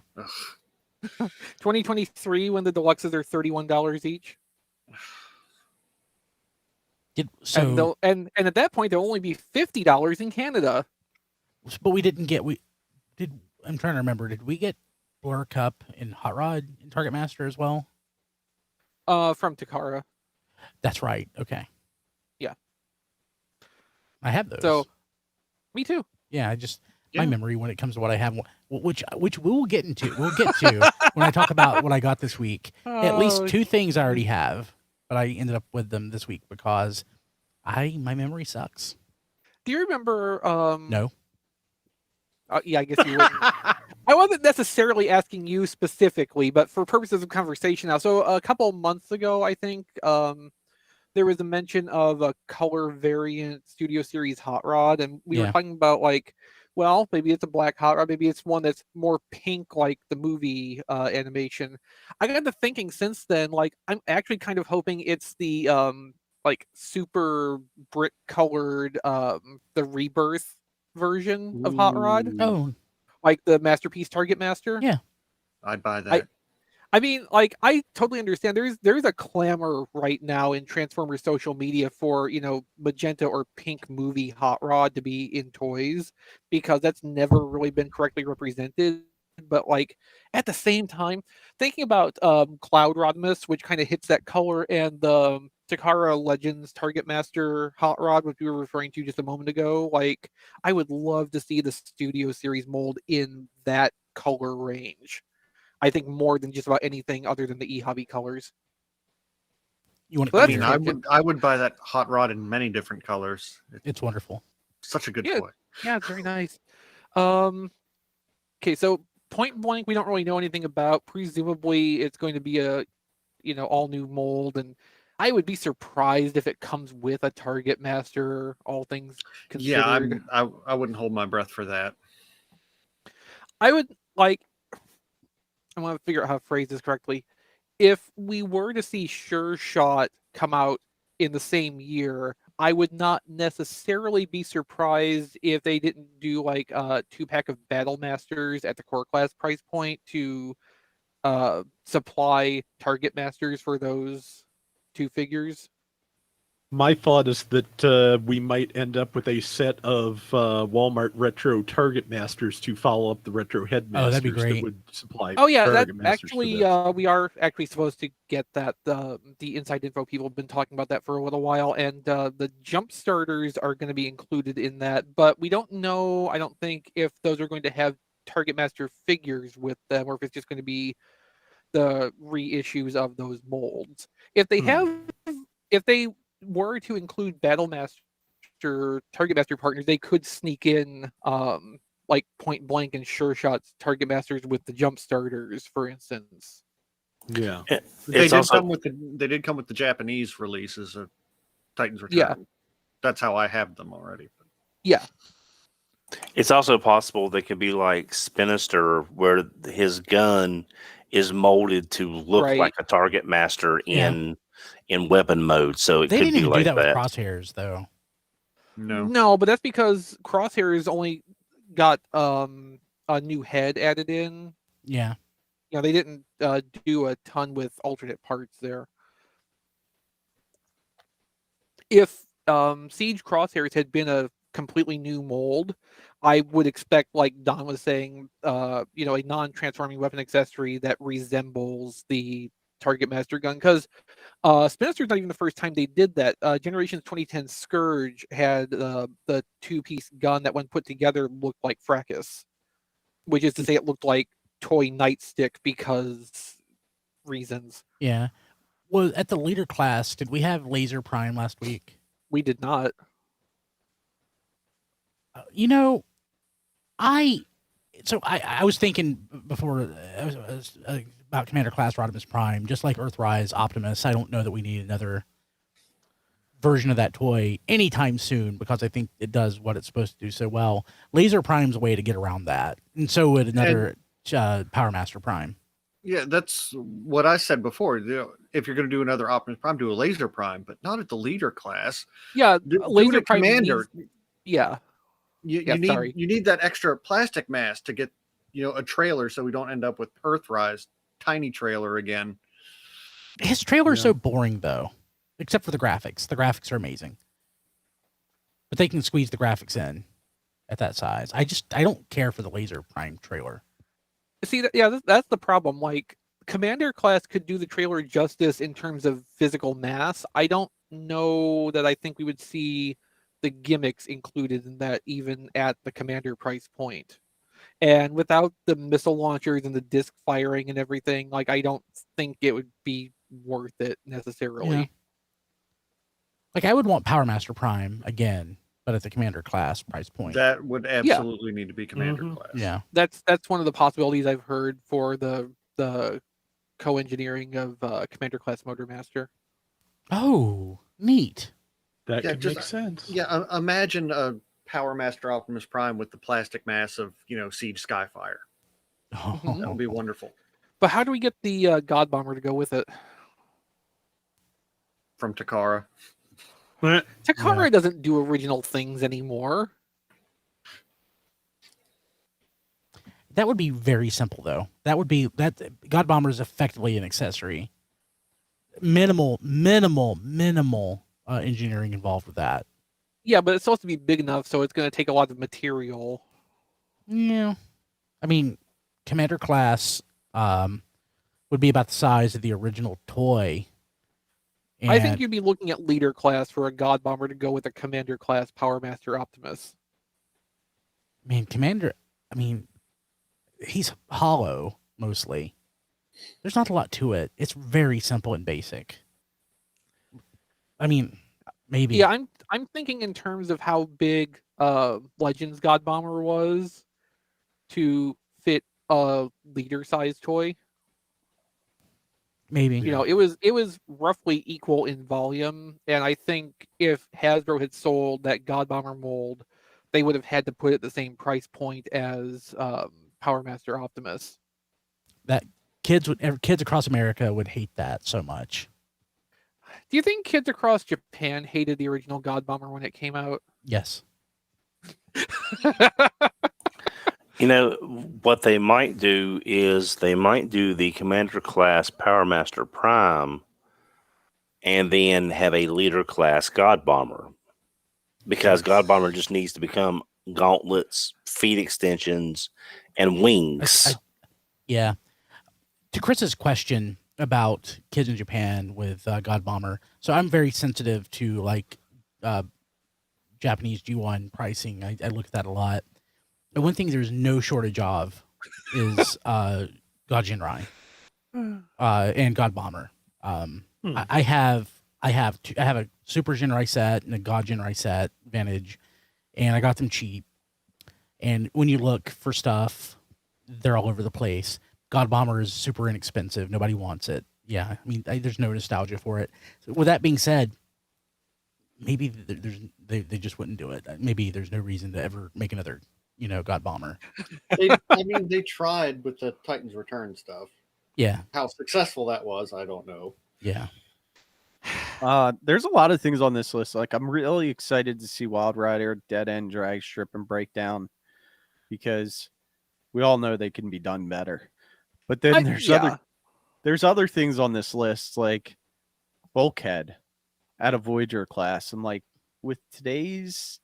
2023, when the Deluxes are $31 each. And at that point there'll only be $50 in Canada. But we didn't get I'm trying to remember, did we get Blur Cup and Hot Rod and Target Master as well? From Takara. That's right. Okay. Yeah. I have those. So me too. Yeah, my memory when it comes to what I have, which we will get into. We'll get to when I talk about what I got this week. At least 2 things I already have, but I ended up with them this week because my memory sucks. Do you remember? No. Yeah, I guess you wouldn't. I wasn't necessarily asking you specifically, but for purposes of conversation now. So a couple months ago, I think there was a mention of a color variant Studio Series hot rod, and we were talking about like, well, maybe it's a black hot rod, maybe it's one that's more pink like the movie animation. I got to thinking since then, like I'm actually kind of hoping it's the like super brick colored the Rebirth version of hot rod. Oh, like the Masterpiece Target Master. Yeah, I'd buy that. I mean, like, I totally understand. There's a clamor right now in Transformers social media for, magenta or pink movie hot rod to be in toys because that's never really been correctly represented. But like at the same time, thinking about Cloud Rodimus, which kind of hits that color, and the Takara Legends Target Master hot rod, which we were referring to just a moment ago, like I would love to see the Studio Series mold in that color range. I think more than just about anything other than the e-hobby colors. You want? I mean, I would buy that hot rod in many different colors. It's wonderful. Such a good toy. Yeah, it's very nice. Okay, so Point Blank, we don't really know anything about. Presumably, it's going to be a, all new mold, and I would be surprised if it comes with a Target Master. All things considered. Yeah, I wouldn't hold my breath for that. I would like. I want to figure out how to phrase this correctly. If we were to see Sure Shot come out in the same year, I would not necessarily be surprised if they didn't do like a 2-pack of Battle Masters at the core class price point to supply Target Masters for those 2 figures. My thought is that we might end up with a set of Walmart retro Target Masters to follow up the retro Headmasters. Oh, that'd be great. That would supply. Oh yeah, that Target Masters actually we are actually supposed to get that. The inside info people have been talking about that for a little while, and the jump starters are going to be included in that, but we don't know. I don't think if those are going to have Target Master figures with them, or if it's just going to be the reissues of those molds. If they were to include Battle Master Target Master partners, they could sneak in like Point Blank and Sure Shot's Target Masters with the jump starters, for instance. Yeah, they did come with the Japanese releases of Titans Return. Yeah, that's how I have them already. Yeah, it's also possible they could be like Spinister, where his gun is molded to look like a Target Master in weapon mode, so it they could didn't be even like do that that with Crosshairs, though. No, but that's because Crosshairs only got a new head added in. Yeah, they didn't do a ton with alternate parts there. If Siege Crosshairs had been a completely new mold, I would expect, like Don was saying, a non-transforming weapon accessory that resembles the Target Master gun, because Spinister's not even the first time they did that. Generations 2010 Scourge had the 2-piece gun that, when put together, looked like Fracas, which is to say it looked like toy nightstick because reasons. Yeah. Well, at the leader class, did we have Laser Prime last week? We did not. I was thinking before about Commander Class Rodimus Prime, just like Earthrise Optimus. I don't know that we need another version of that toy anytime soon because I think it does what it's supposed to do so well. Laser Prime's a way to get around that, and so would another Power Master Prime. Yeah, that's what I said before. If you're going to do another Optimus Prime, do a Laser Prime, but not at the leader class. Yeah, Laser Commander. You need that extra plastic mask to get a trailer, so we don't end up with Earthrise tiny trailer again. His trailer is so boring, though, except for the graphics. The graphics are amazing, but they can squeeze the graphics in at that size. I don't care for the Laser Prime trailer. See, that's the problem. Like, Commander class could do the trailer justice in terms of physical mass. I don't know that I think we would see the gimmicks included in that, even at the commander price point. And without the missile launchers and the disc firing and everything, like, I don't think it would be worth it necessarily. Yeah. Like, I would want Power Master Prime again, but at the commander class price point. That would absolutely need to be commander class. Yeah. That's one of the possibilities I've heard for the co-engineering of commander class Motor Master. Oh, neat. That Yeah, could just- make sense. Yeah, imagine a Power Master Optimus Prime with the plastic mass of, Siege Skyfire. Oh. That would be wonderful. But how do we get the God Bomber to go with it? From Takara. Takara doesn't do original things anymore. That would be very simple, though. That God Bomber is effectively an accessory. Minimal engineering involved with that. Yeah, but it's supposed to be big enough, so it's going to take a lot of material. Yeah, I mean, commander class would be about the size of the original toy. And I think you'd be looking at leader class for a God Bomber to go with a commander class Power Master Optimus. commander. He's hollow mostly. There's not a lot to it. It's very simple and basic. Maybe. Yeah, I'm thinking in terms of how big Legends God Bomber was to fit a leader size toy. Maybe. It was roughly equal in volume, and I think if Hasbro had sold that God Bomber mold, they would have had to put it at the same price point as Power Master Optimus. That kids across America would hate that so much. Do you think kids across Japan hated the original God Bomber when it came out? Yes. What they might do is they might do the commander class Power Master Prime and then have a leader class God Bomber, because God Bomber just needs to become gauntlets, feet extensions, and wings. Yeah. To Chris's question about kids in Japan with God Bomber, so I'm very sensitive to Japanese G1 pricing. I look at that a lot. And one thing there's no shortage of is God Jinrai and God Bomber. I have a Super Jinrai set and a God Jinrai set Vintage, and I got them cheap. And when you look for stuff, they're all over the place. God Bomber is super inexpensive. Nobody wants it. Yeah, there's no nostalgia for it. So with that being said, maybe they just wouldn't do it. Maybe there's no reason to ever make another God Bomber. They tried with the Titans Return stuff. Yeah. How successful that was, I don't know. Yeah. There's a lot of things on this list. Like, I'm really excited to see Wild Rider, Dead End, Drag Strip, and Breakdown, because we all know they can be done better. But then there's other things on this list, like Bulkhead at a Voyager class. And like, with today's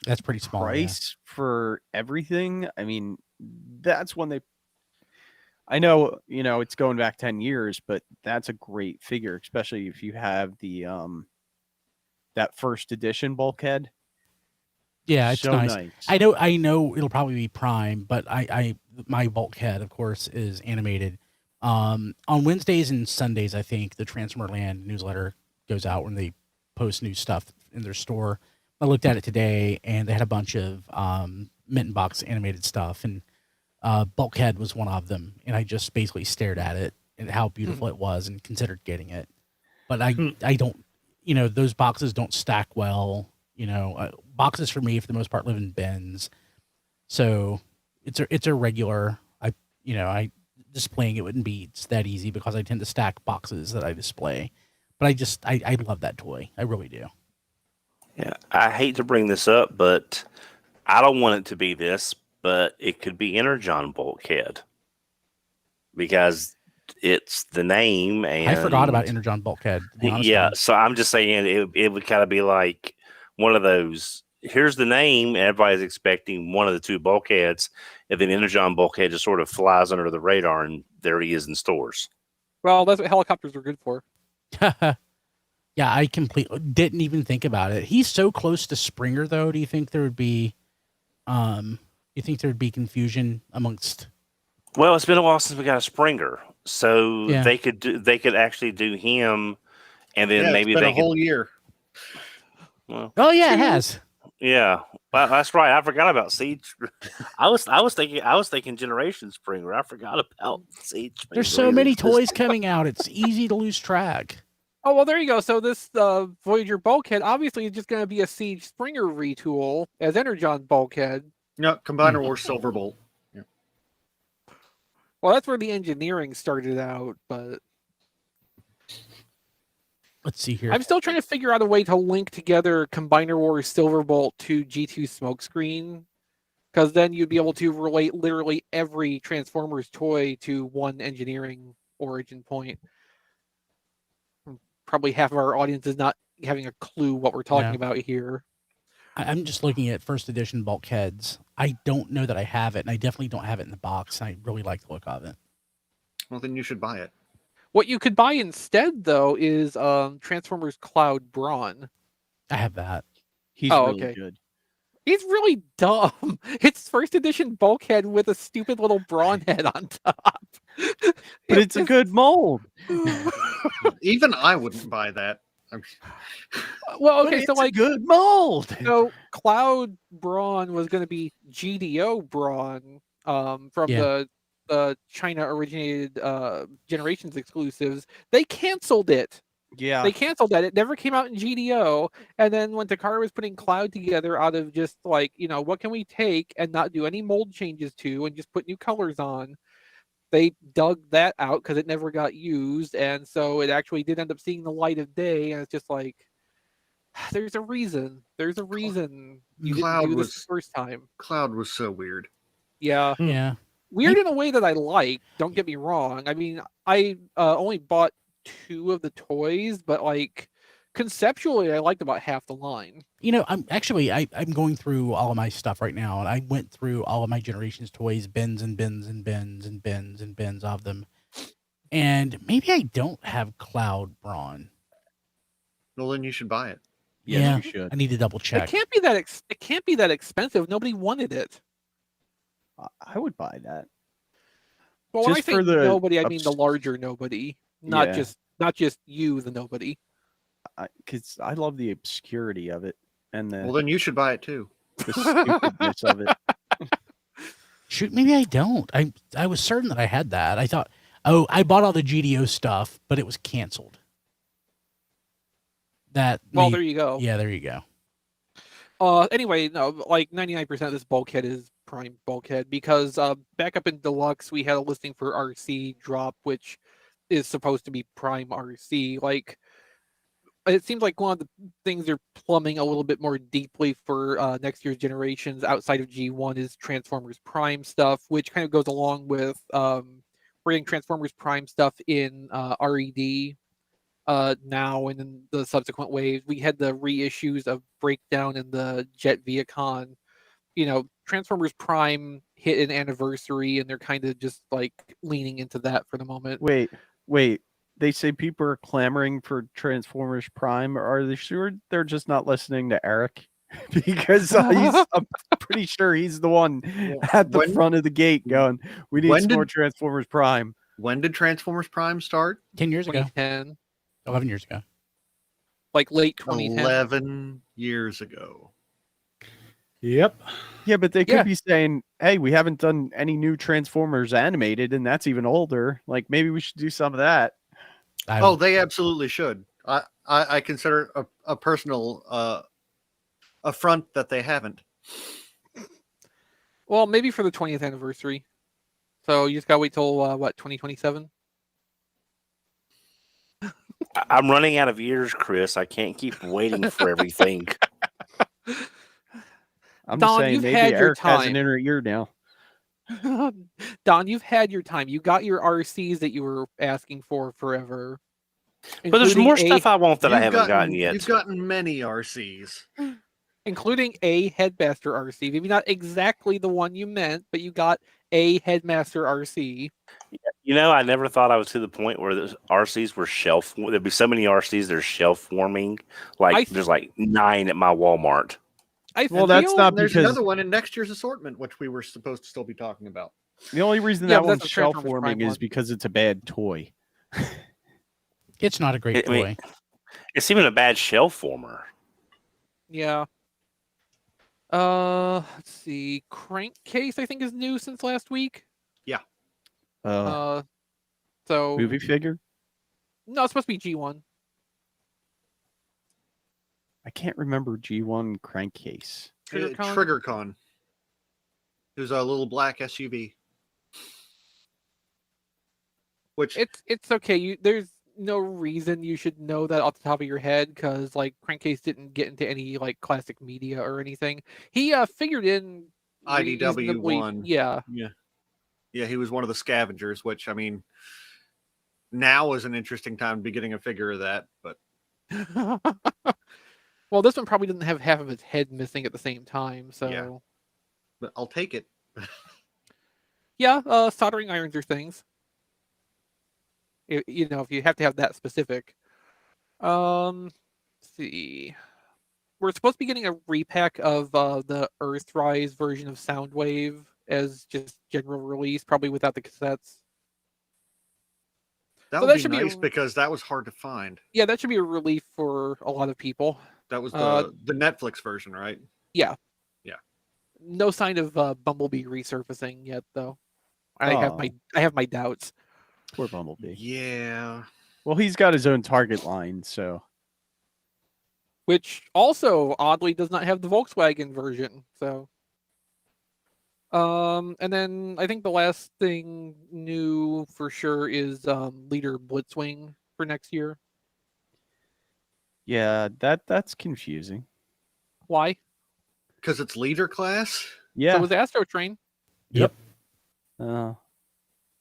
that's pretty small price for everything, that's when I know, it's going back 10 years, but that's a great figure, especially if you have the that first edition Bulkhead. Yeah, it's so nice. I know it'll probably be Prime, but my Bulkhead, of course, is animated. On Wednesdays and Sundays, I think the Transformerland newsletter goes out when they post new stuff in their store. I looked at it today, and they had a bunch of Mitten Box animated stuff, and Bulkhead was one of them. And I just basically stared at it and how beautiful it was, and considered getting it. But I don't, those boxes don't stack well. Boxes for me, for the most part, live in bins, so it's a regular. I displaying it wouldn't be that easy because I tend to stack boxes that I display. But I love that toy. I really do. Yeah, I hate to bring this up, but I don't want it to be this, but it could be Energon Bulkhead, because it's the name. And I forgot about Energon Bulkhead. Yeah, so I'm just saying it would kind of be like one of those. Here's the name, and everybody's expecting one of the two Bulkheads, and then Energon Bulkhead just sort of flies under the radar, and there he is in stores. Well, that's what helicopters are good for. Yeah, I completely didn't even think about it. He's so close to Springer, though. Do you think there would be, confusion amongst? Well, it's been a while since we got a Springer, so Yeah. they could actually do him, and then Yeah, maybe it's been they a whole year. Well, Oh yeah, it has. yeah, well, that's right. I forgot about Siege. I was thinking Generation Springer. I forgot about Siege. Springer. There's so many toys coming out. It's easy to lose track. Oh, well, there you go. So this Voyager bulkhead obviously is just going to be a Siege Springer retool as Energon bulkhead. No, Combiner Wars Silverbolt. Yeah. Well, that's where the engineering started out, but let's see here. I'm still trying to figure out a way to link together Combiner Wars Silverbolt to G2 Smokescreen, because then you'd be able to relate literally every Transformers toy to one engineering origin point. Probably half of our audience is not having a clue what we're talking about here. I'm just looking at first edition bulkheads. I don't know that I have it, and I definitely don't have it in the box. I really like the look of it. Well, then you should buy it. What you could buy instead, though, is Transformers Cloud Brawn. I have that. He's really good. He's really dumb. It's first edition bulkhead with a stupid little brawn head on top. But it's a good mold. Even I wouldn't buy that. Well, okay, so like good mold. So Cloud Brawn was going to be GDO Brawn from the China originated Generations exclusives. They canceled it. Yeah, they canceled that. It never came out in GDO. And then when Takara was putting Cloud together out of just like, what can we take and not do any mold changes to and just put new colors on, they dug that out because it never got used. And so it actually did end up seeing the light of day. And it's just like, there's a reason. There's a reason you didn't do this the first time. Cloud was so weird. Yeah. Yeah. Weird in a way that I like. Don't get me wrong. I mean, I only bought 2 of the toys, but like conceptually, I liked about half the line. I'm going through all of my stuff right now, and I went through all of my Generations toys, bins and bins and bins and bins and bins of them, and maybe I don't have Cloud Brawn. Well, then you should buy it. Yes, you should. I need to double check. It can't be that expensive. Nobody wanted it. I would buy that. Well, when I say nobody, I mean the larger nobody, not just you, the nobody. Because I love the obscurity of it, and well, then you should buy it too. The stupidness of it. Shoot, maybe I don't. I was certain that I had that. I thought, I bought all the GDO stuff, but it was canceled. There you go. Yeah, there you go. Anyway, no, like 99% of this bulkhead is Prime bulkhead because back up in Deluxe we had a listing for RC drop, which is supposed to be Prime RC. Like, it seems like one of the things they're plumbing a little bit more deeply for next year's Generations outside of G1 is Transformers Prime stuff, which kind of goes along with bringing Transformers Prime stuff in RED now and in the subsequent waves. We had the reissues of Breakdown and the Jet Viacon. Transformers Prime hit an anniversary and they're kind of just like leaning into that for the moment. Wait. They say people are clamoring for Transformers Prime. Are they sure they're just not listening to Eric? Because I'm pretty sure he's the one at the front of the gate going, we need some more Transformers Prime. When did Transformers Prime start? 10 years ago. 2010. 11 years ago. Like late 2010. 11 years ago. Yep. Yeah, but they could be saying, hey, we haven't done any new Transformers animated, and that's even older. Like, maybe we should do some of that. They absolutely should. I consider a personal affront that they haven't. Well, maybe for the 20th anniversary. So you just gotta wait till 2027? I'm running out of years, Chris. I can't keep waiting for everything. I'm Don, just saying, you've maybe had your Eric has time. an inner ear now. Don, you've had your time. You got your RCs that you were asking for forever. But there's more stuff I want that I haven't gotten yet. You've gotten many RCs. Including a Headmaster RC. Maybe not exactly the one you meant, but you got a Headmaster RC. I never thought I was to the point where the RCs were shelf. There'd be so many RCs that are shelf forming. There's like 9 at my Walmart. Well, that's not there's because another one in next year's assortment, which we were supposed to still be talking about. the only reason Yeah, that but one's that's a shelf Transformers warming Prime is one. because it's a bad toy. It's not a great toy. It's even a bad shelf former. Yeah. Let's see. Crankcase, I think, is new since last week. Yeah. So Movie figure? no, it's supposed to be G1. I can't remember G1 crankcase. TriggerCon. Who's a little black SUV. Which It's okay. There's no reason you should know that off the top of your head because like Crankcase didn't get into any like classic media or anything. He figured in IDW1. Yeah. Yeah, he was one of the scavengers, which I mean now is an interesting time to be getting a figure of that, but well, this one probably didn't have half of its head missing at the same time, so Yeah. But I'll take it. yeah, soldering irons are things. If you have to have that specific. Let's see. We're supposed to be getting a repack of the Earthrise version of Soundwave as just general release, probably without the cassettes. That So would that be should be nice because that was hard to find. Yeah, that should be a relief for a lot of people. That was the Netflix version, right? Yeah. Yeah. No sign of Bumblebee resurfacing yet, though. I have my doubts. Poor Bumblebee. Yeah. Well, he's got his own Target line, so. Which also oddly does not have the Volkswagen version. So, and then I think the last thing new for sure is Leader Blitzwing for next year. Yeah, that's confusing. Why? Because it's leader class? Yeah. So was Astro Train. Yep.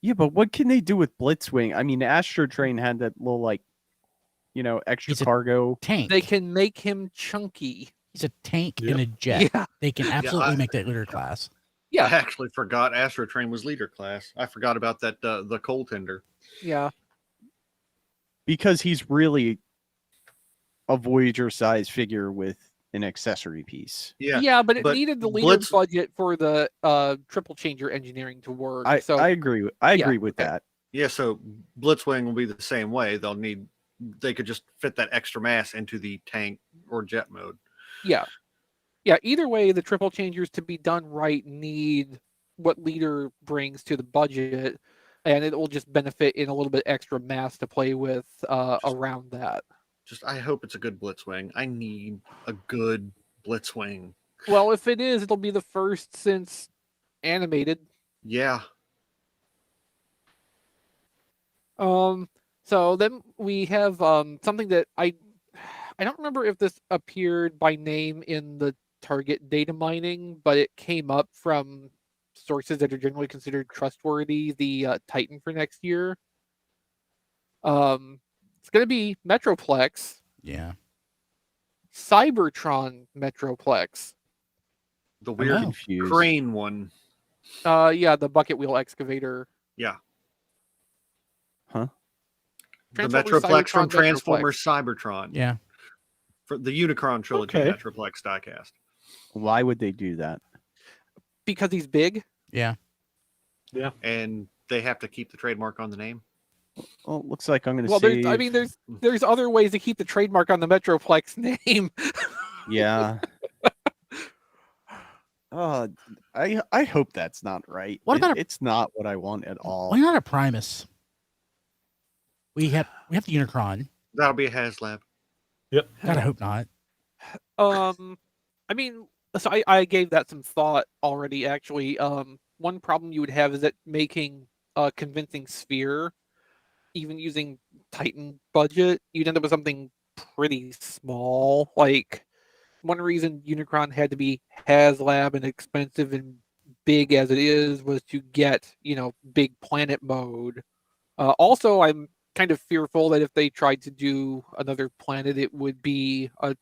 Yeah, but what can they do with Blitzwing? I mean, Astro Train had that little extra He's a cargo tank. They can make him chunky. He's a tank Yep. in a jet. Yeah. They can absolutely make that leader class. Yeah. I actually forgot Astro Train was leader class. I forgot about that the coal tender. Yeah. because he's really a Voyager size figure with an accessory piece. Yeah, but it needed the leader budget for the triple changer engineering to work. I agree. I agree with okay. that. Yeah, so Blitzwing will be the same way. They could just fit that extra mass into the tank or jet mode. Yeah. Yeah, either way, the triple changers to be done right need what leader brings to the budget, and it will just benefit in a little bit extra mass to play with around that. I hope it's a good Blitzwing. I need a good Blitzwing. Well, if it is, it'll be the first since animated. Yeah. So then we have something that I don't remember if this appeared by name in the target data mining, but it came up from sources that are generally considered trustworthy, the Titan for next year. It's going to be Metroplex. Yeah. Cybertron Metroplex. The weird crane one. Yeah, the bucket wheel excavator. Yeah. Huh? The Metroplex from Transformers Cybertron. Yeah. For the Unicron trilogy Metroplex diecast. Why would they do that? Because he's big. Yeah. Yeah. And they have to keep the trademark on the name. Well, it looks like I'm going to say. There's other ways to keep the trademark on the Metroplex name. Yeah. I hope that's not right. It's not what I want at all. Why not a Primus? We have the Unicron. That'll be a HasLab. Yep. God, I hope not. I mean, so I gave that some thought already. Actually, one problem you would have is that making a convincing sphere, even using Titan budget, you'd end up with something pretty small. Like one reason Unicron had to be HasLab and expensive and big as it is was to get big planet mode. Also, I'm kind of fearful that if they tried to do another planet, it would be a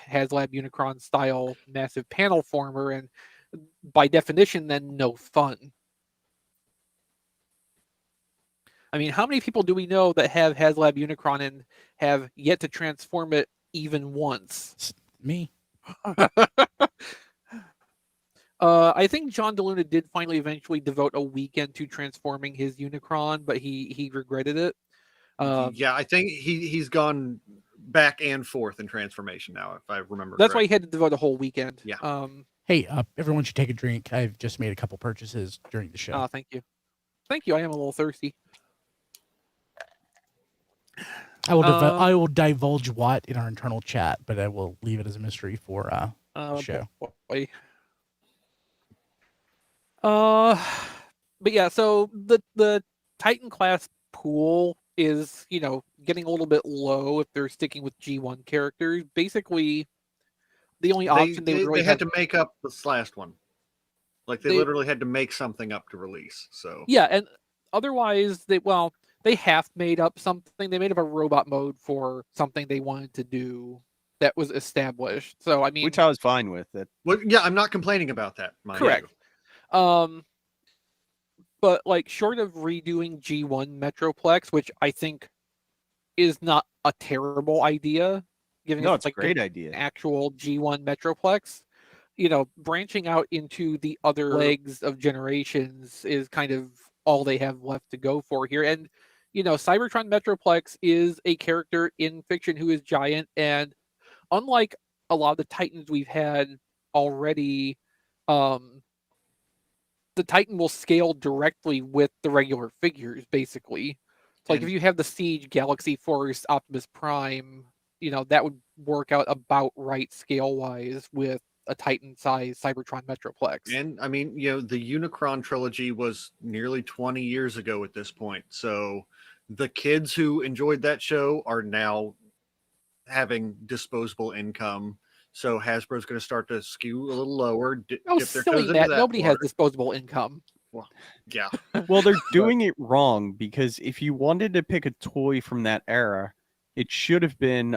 HasLab Unicron style massive panel former, and by definition, then no fun. I mean, how many people do we know that have HasLab Unicron and have yet to transform it even once? Me. I think John DeLuna did finally eventually devote a weekend to transforming his Unicron, but he regretted it. Yeah, I think he's gone back and forth in transformation now, if I remember. That's why he had to devote a whole weekend. Yeah. Hey, everyone should take a drink. I've just made a couple purchases during the show. Thank you. Thank you. I am a little thirsty. I will divulge what in our internal chat, but I will leave it as a mystery for the show. Boy. But yeah, so the Titan class pool is, getting a little bit low if they're sticking with G1 characters. Basically, the only option they had to make up this last one. Like they literally had to make something up to release. So yeah, and otherwise they half made up something. They made up a robot mode for something they wanted to do that was established. So I mean, which I was fine with it. Well, yeah, I'm not complaining about that. Correct. But like short of redoing G1 Metroplex, which I think is not a terrible idea, giving us it's a great idea. Actual G1 Metroplex, branching out into the other legs of generations is kind of all they have left to go for here. And Cybertron Metroplex is a character in fiction who is giant, and unlike a lot of the Titans we've had already, the Titan will scale directly with the regular figures, basically. So like if you have the Siege, Galaxy Force, Optimus Prime, that would work out about right scale-wise with a Titan-sized Cybertron Metroplex. And I mean, the Unicron trilogy was nearly 20 years ago at this point. So the kids who enjoyed that show are now having disposable income. So Hasbro's going to start to skew a little lower. Dip their toes into that nobody has disposable income. Well, yeah. Well, they're doing it wrong, because if you wanted to pick a toy from that era, it should have been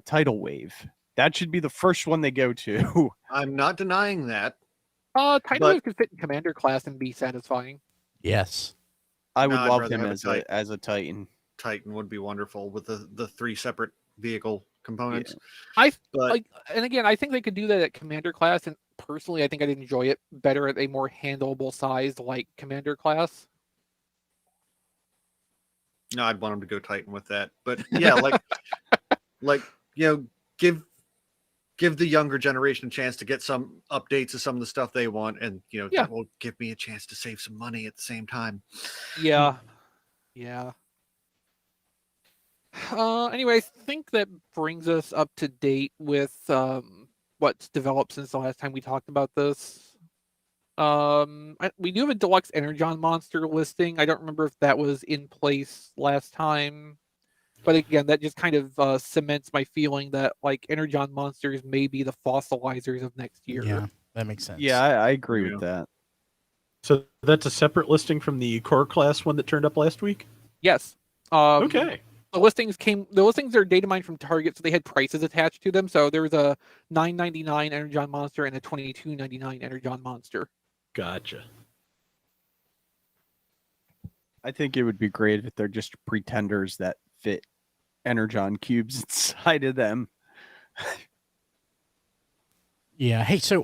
Tidal Wave. That should be the first one they go to. I'm not denying that. Tidal Wave could fit in Commander class and be satisfying. Yes. I would love him as a Titan. Titan would be wonderful with the 3 separate vehicle components. Yeah. And again, I think they could do that at Commander class, and personally I think I'd enjoy it better at a more handleable size like Commander class. No, I'd want them to go Titan with that. But yeah, give the younger generation a chance to get some updates of some of the stuff they want, and that will give me a chance to save some money at the same time. Yeah. Anyway, I think that brings us up to date with what's developed since the last time we talked about this. We do have a deluxe Energon monster listing. I don't remember if that was in place last time, but again, that just kind of cements my feeling that like Energon monsters may be the fossilizers of next year. Yeah, that makes sense. Yeah, I agree with that. So that's a separate listing from the core class one that turned up last week? Yes. Okay. The listings are data mined from Target, so they had prices attached to them. So there was a $9.99 Energon monster and a $22.99 Energon monster. Gotcha. I think it would be great if they're just pretenders that fit Energon cubes inside of them. Yeah. Hey, so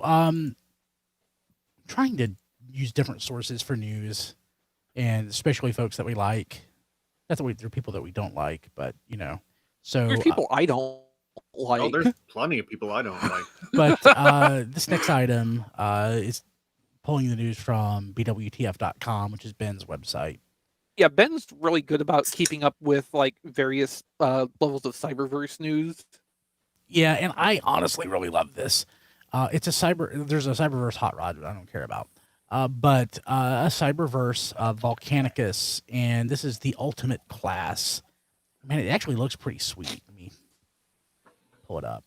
trying to use different sources for news, and especially folks that we like. That's there are people that we don't like, but so there's people I don't like. Oh, there's plenty of people I don't like. But this next item is pulling the news from bwtf.com, which is Ben's website. Yeah, Ben's really good about keeping up with like various levels of Cyberverse news. Yeah, and I honestly really love this. There's a Cyberverse hot rod that I don't care about. But a Cyberverse Volcanicus, and this is the ultimate class. Man, it actually looks pretty sweet. Let me pull it up.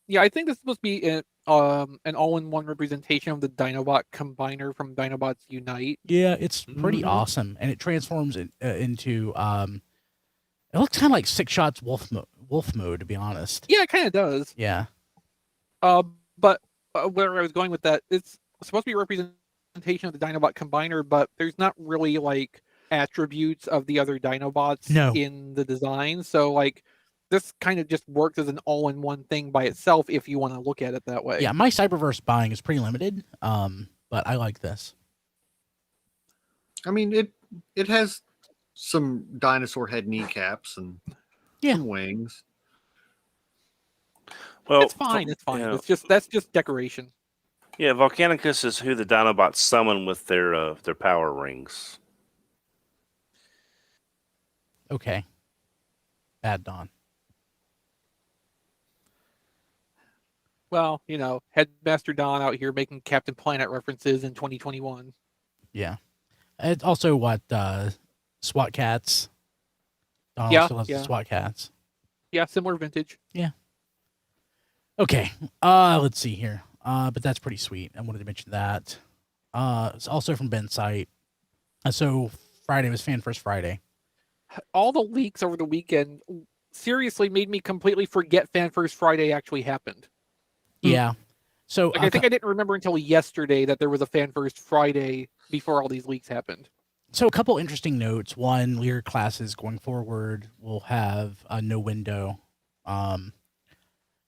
Yeah, I think this is supposed to be an all-in-one representation of the Dinobot combiner from Dinobots Unite. Yeah, it's pretty awesome, and it transforms into it looks kind of like Six Shots wolf mode, to be honest. Yeah, it kind of does. Yeah. But where I was going with that, it's supposed to be a representation of the Dinobot combiner, but there's not really like attributes of the other Dinobots No. in the design. So like this kind of just works as an all-in-one thing by itself if you want to look at it that way. Yeah, my Cyberverse buying is pretty limited, but I like this. I mean, it has some dinosaur head kneecaps and some wings. Well, it's fine. It's fine. It's just that's just decoration. Yeah, Volcanicus is who the Dinobots summon with their power rings. Okay. Bad Dawn. Well, Headmaster Don out here making Captain Planet references in 2021. Yeah. It's also what SWAT cats. Don also loves the SWAT cats. Yeah, similar vintage. Yeah. Okay. Let's see here. But that's pretty sweet. I wanted to mention that. It's also from Ben's site. So Friday was Fan First Friday. All the leaks over the weekend seriously made me completely forget Fan First Friday actually happened. Yeah. So I think I didn't remember until yesterday that there was a Fan First Friday before all these leaks happened. So a couple interesting notes. One, Lear classes going forward will have a no window,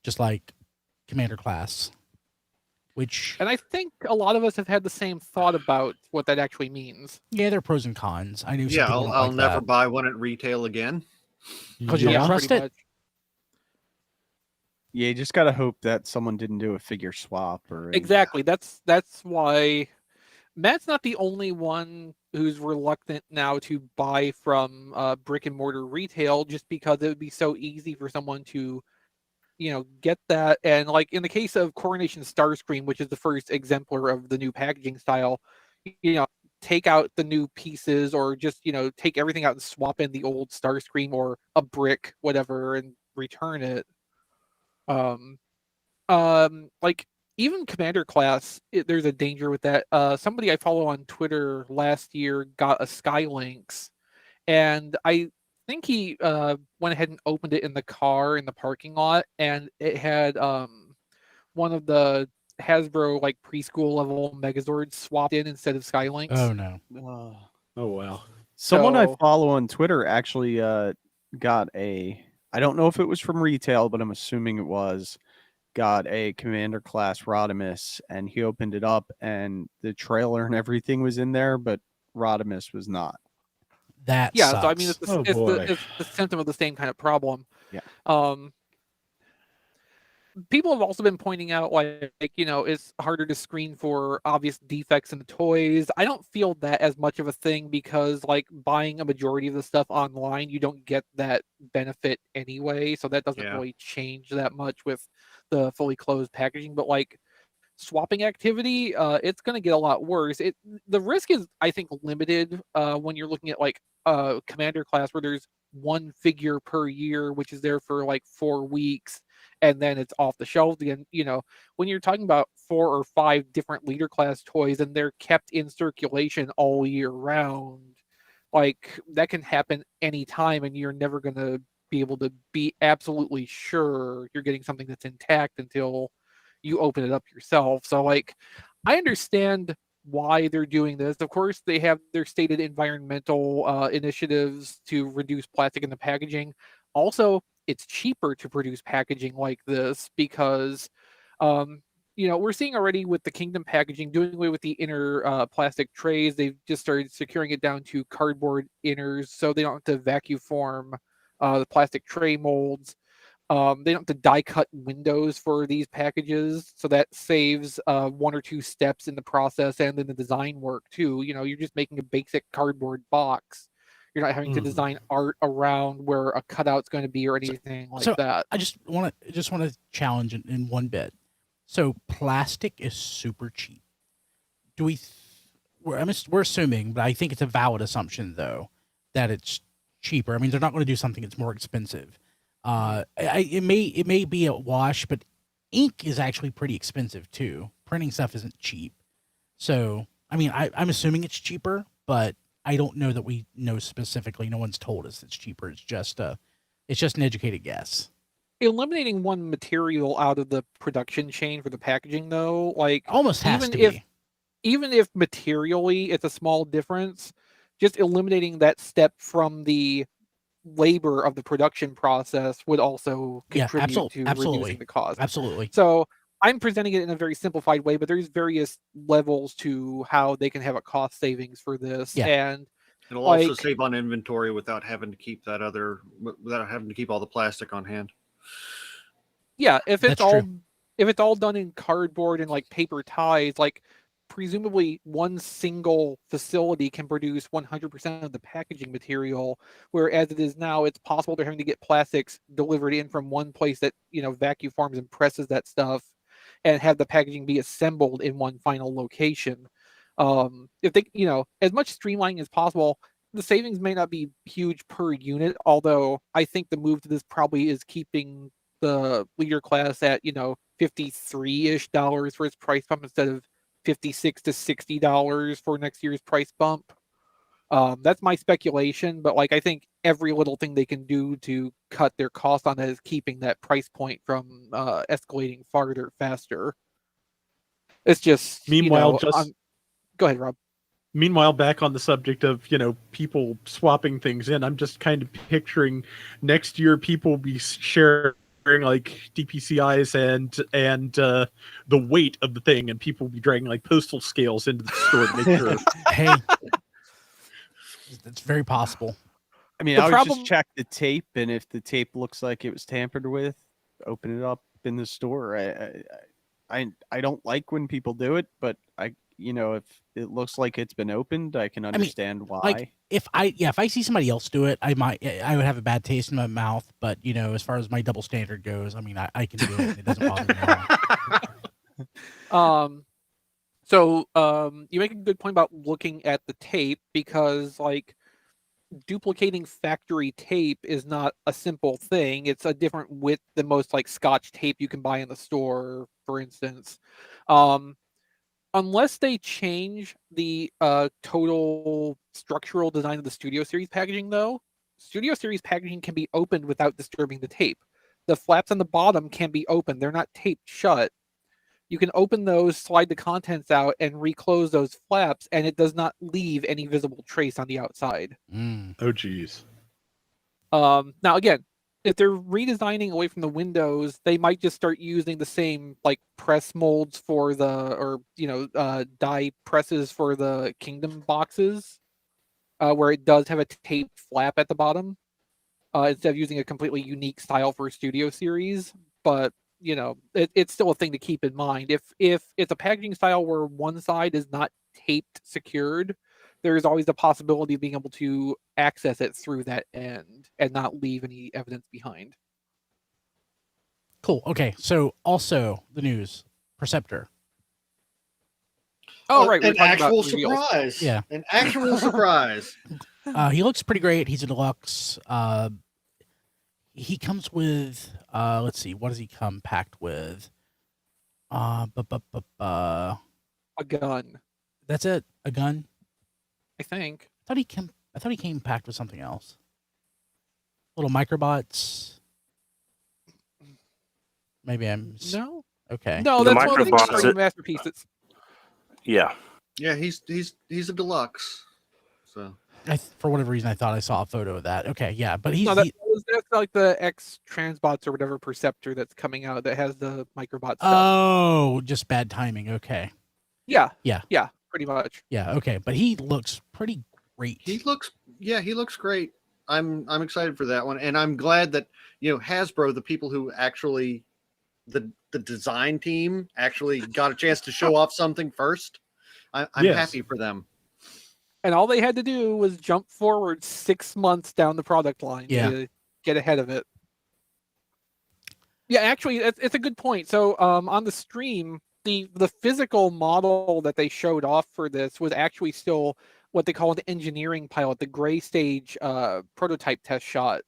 just like Commander class. And I think a lot of us have had the same thought about what that actually means. Yeah, there are pros and cons. I knew. Yeah, I'll never buy one at retail again. Because you don't trust it. Yeah, you just gotta hope that someone didn't do a figure swap or exactly. That's why Matt's not the only one who's reluctant now to buy from brick and mortar retail, just because it would be so easy for someone to, get that. And like in the case of Coronation Starscream, which is the first exemplar of the new packaging style, take out the new pieces or just take everything out and swap in the old Starscream or a brick, whatever, and return it. Like even Commander class, there's a danger with that. Somebody I follow on Twitter last year got a Skylynx, and I think he went ahead and opened it in the car in the parking lot, and it had one of the Hasbro like preschool level Megazords swapped in instead of Skylynx. Oh no! Oh wow! Someone I follow on Twitter actually got a. I don't know if it was from retail, but I'm assuming it was. Got a Commander class Rodimus, and he opened it up, and the trailer and everything was in there, but Rodimus was not. That sucks. So I mean, it's the symptom of the same kind of problem. Yeah. People have also been pointing out, like it's harder to screen for obvious defects in the toys. I don't feel that as much of a thing because, like, buying a majority of the stuff online, you don't get that benefit anyway. So that doesn't really change that much with the fully closed packaging. But like swapping activity, it's going to get a lot worse. The risk is, I think, limited when you're looking at like a Commander class where there's one figure per year, which is there for like 4 weeks. And then it's off the shelves again. When you're talking about 4 or 5 different leader class toys and they're kept in circulation all year round, like that can happen anytime, and you're never going to be able to be absolutely sure you're getting something that's intact until you open it up yourself. So like, I understand why they're doing this. Of course, they have their stated environmental initiatives to reduce plastic in the packaging. Also, it's cheaper to produce packaging like this because, we're seeing already with the Kingdom packaging doing away with the inner plastic trays. They've just started securing it down to cardboard inners, so they don't have to vacuum form the plastic tray molds. They don't have to die cut windows for these packages, so that saves 1 or 2 steps in the process and in the design work too. You're just making a basic cardboard box. You're not having to design art around where a cutout's going to be or anything like that. I just want to challenge in one bit. So plastic is super cheap. We're assuming, but I think it's a valid assumption though that it's cheaper. I mean, they're not going to do something that's more expensive. It may be a wash, but ink is actually pretty expensive too. Printing stuff isn't cheap. So I mean, I'm assuming it's cheaper, but I don't know that we know specifically. No one's told us it's cheaper. It's just an educated guess. Eliminating one material out of the production chain for the packaging, though, like almost has to be. Even if materially it's a small difference, just eliminating that step from the labor of the production process would also contribute to reducing the cost. Absolutely. So I'm presenting it in a very simplified way, but there's various levels to how they can have a cost savings for this. Yeah. And it'll also save on inventory without having to keep without having to keep all the plastic on hand. Yeah, if it's all done in cardboard and like paper ties, like presumably one single facility can produce 100% of the packaging material, whereas it is now, it's possible they're having to get plastics delivered in from one place that, vacuum forms and presses that stuff and have the packaging be assembled in one final location. If they, as much streamlining as possible, the savings may not be huge per unit, although I think the move to this probably is keeping the leader class at, $53-ish for its price bump instead of $56 to $60 for next year's price bump. That's my speculation, but I think every little thing they can do to cut their cost on that is keeping that price point from escalating farther faster. It's just meanwhile, go ahead, Rob. Meanwhile, back on the subject of people swapping things in, I'm just kind of picturing next year people will be sharing like DPCIs and the weight of the thing, and people will be dragging like postal scales into the store to make sure. Hey, it's very possible. I mean, I would just check the tape, and if the tape looks like it was tampered with, open it up in the store. I don't like when people do it, but if it looks like it's been opened, I can understand why. Like if I see somebody else do it, I would have a bad taste in my mouth. But as far as my double standard goes, I mean, I can do it. It doesn't bother me. So you make a good point about looking at the tape, because duplicating factory tape is not a simple thing. It's a different width than most Scotch tape you can buy in the store, for instance. Unless they change the total structural design of the Studio Series packaging, though, Studio Series packaging can be opened without disturbing the tape. The flaps on the bottom can be opened. They're not taped shut. You can open those, slide the contents out, and reclose those flaps, and it does not leave any visible trace on the outside. Oh, geez. Now, again, if they're redesigning away from the windows, they might just start using the same press molds for die presses for the Kingdom boxes, where it does have a taped flap at the bottom, instead of using a completely unique style for Studio Series. But it's still a thing to keep in mind. If it's a packaging style where one side is not taped secured, there is always the possibility of being able to access it through that end and not leave any evidence behind. Cool. Okay. So also the news, Perceptor. Oh, right. An actual surprise. Yeah. An actual surprise. He looks pretty great. He's a deluxe. He comes with, let's see, what does he come packed with? A gun. That's it. A gun. I think. I thought he came packed with something else. Little microbots. Maybe I'm. No. Okay. No, The that's one of the microbots- masterpieces. Yeah. Yeah, he's a deluxe. So For whatever reason, I thought I saw a photo of that. Okay, yeah, but that's like the X Transbots or whatever Perceptor that's coming out that has the microbot stuff. Oh, just bad timing. Okay. Yeah, pretty much. Yeah, okay, but he looks pretty great. he looks great. I'm excited for that one, and I'm glad that Hasbro, the people who actually the design team actually got a chance to show off something first. I'm happy for them. And all they had to do was jump forward 6 months down the product line to get ahead of it. Yeah, actually, it's a good point. So on the stream, the physical model that they showed off for this was actually still what they call an engineering pilot, the gray stage prototype test shot.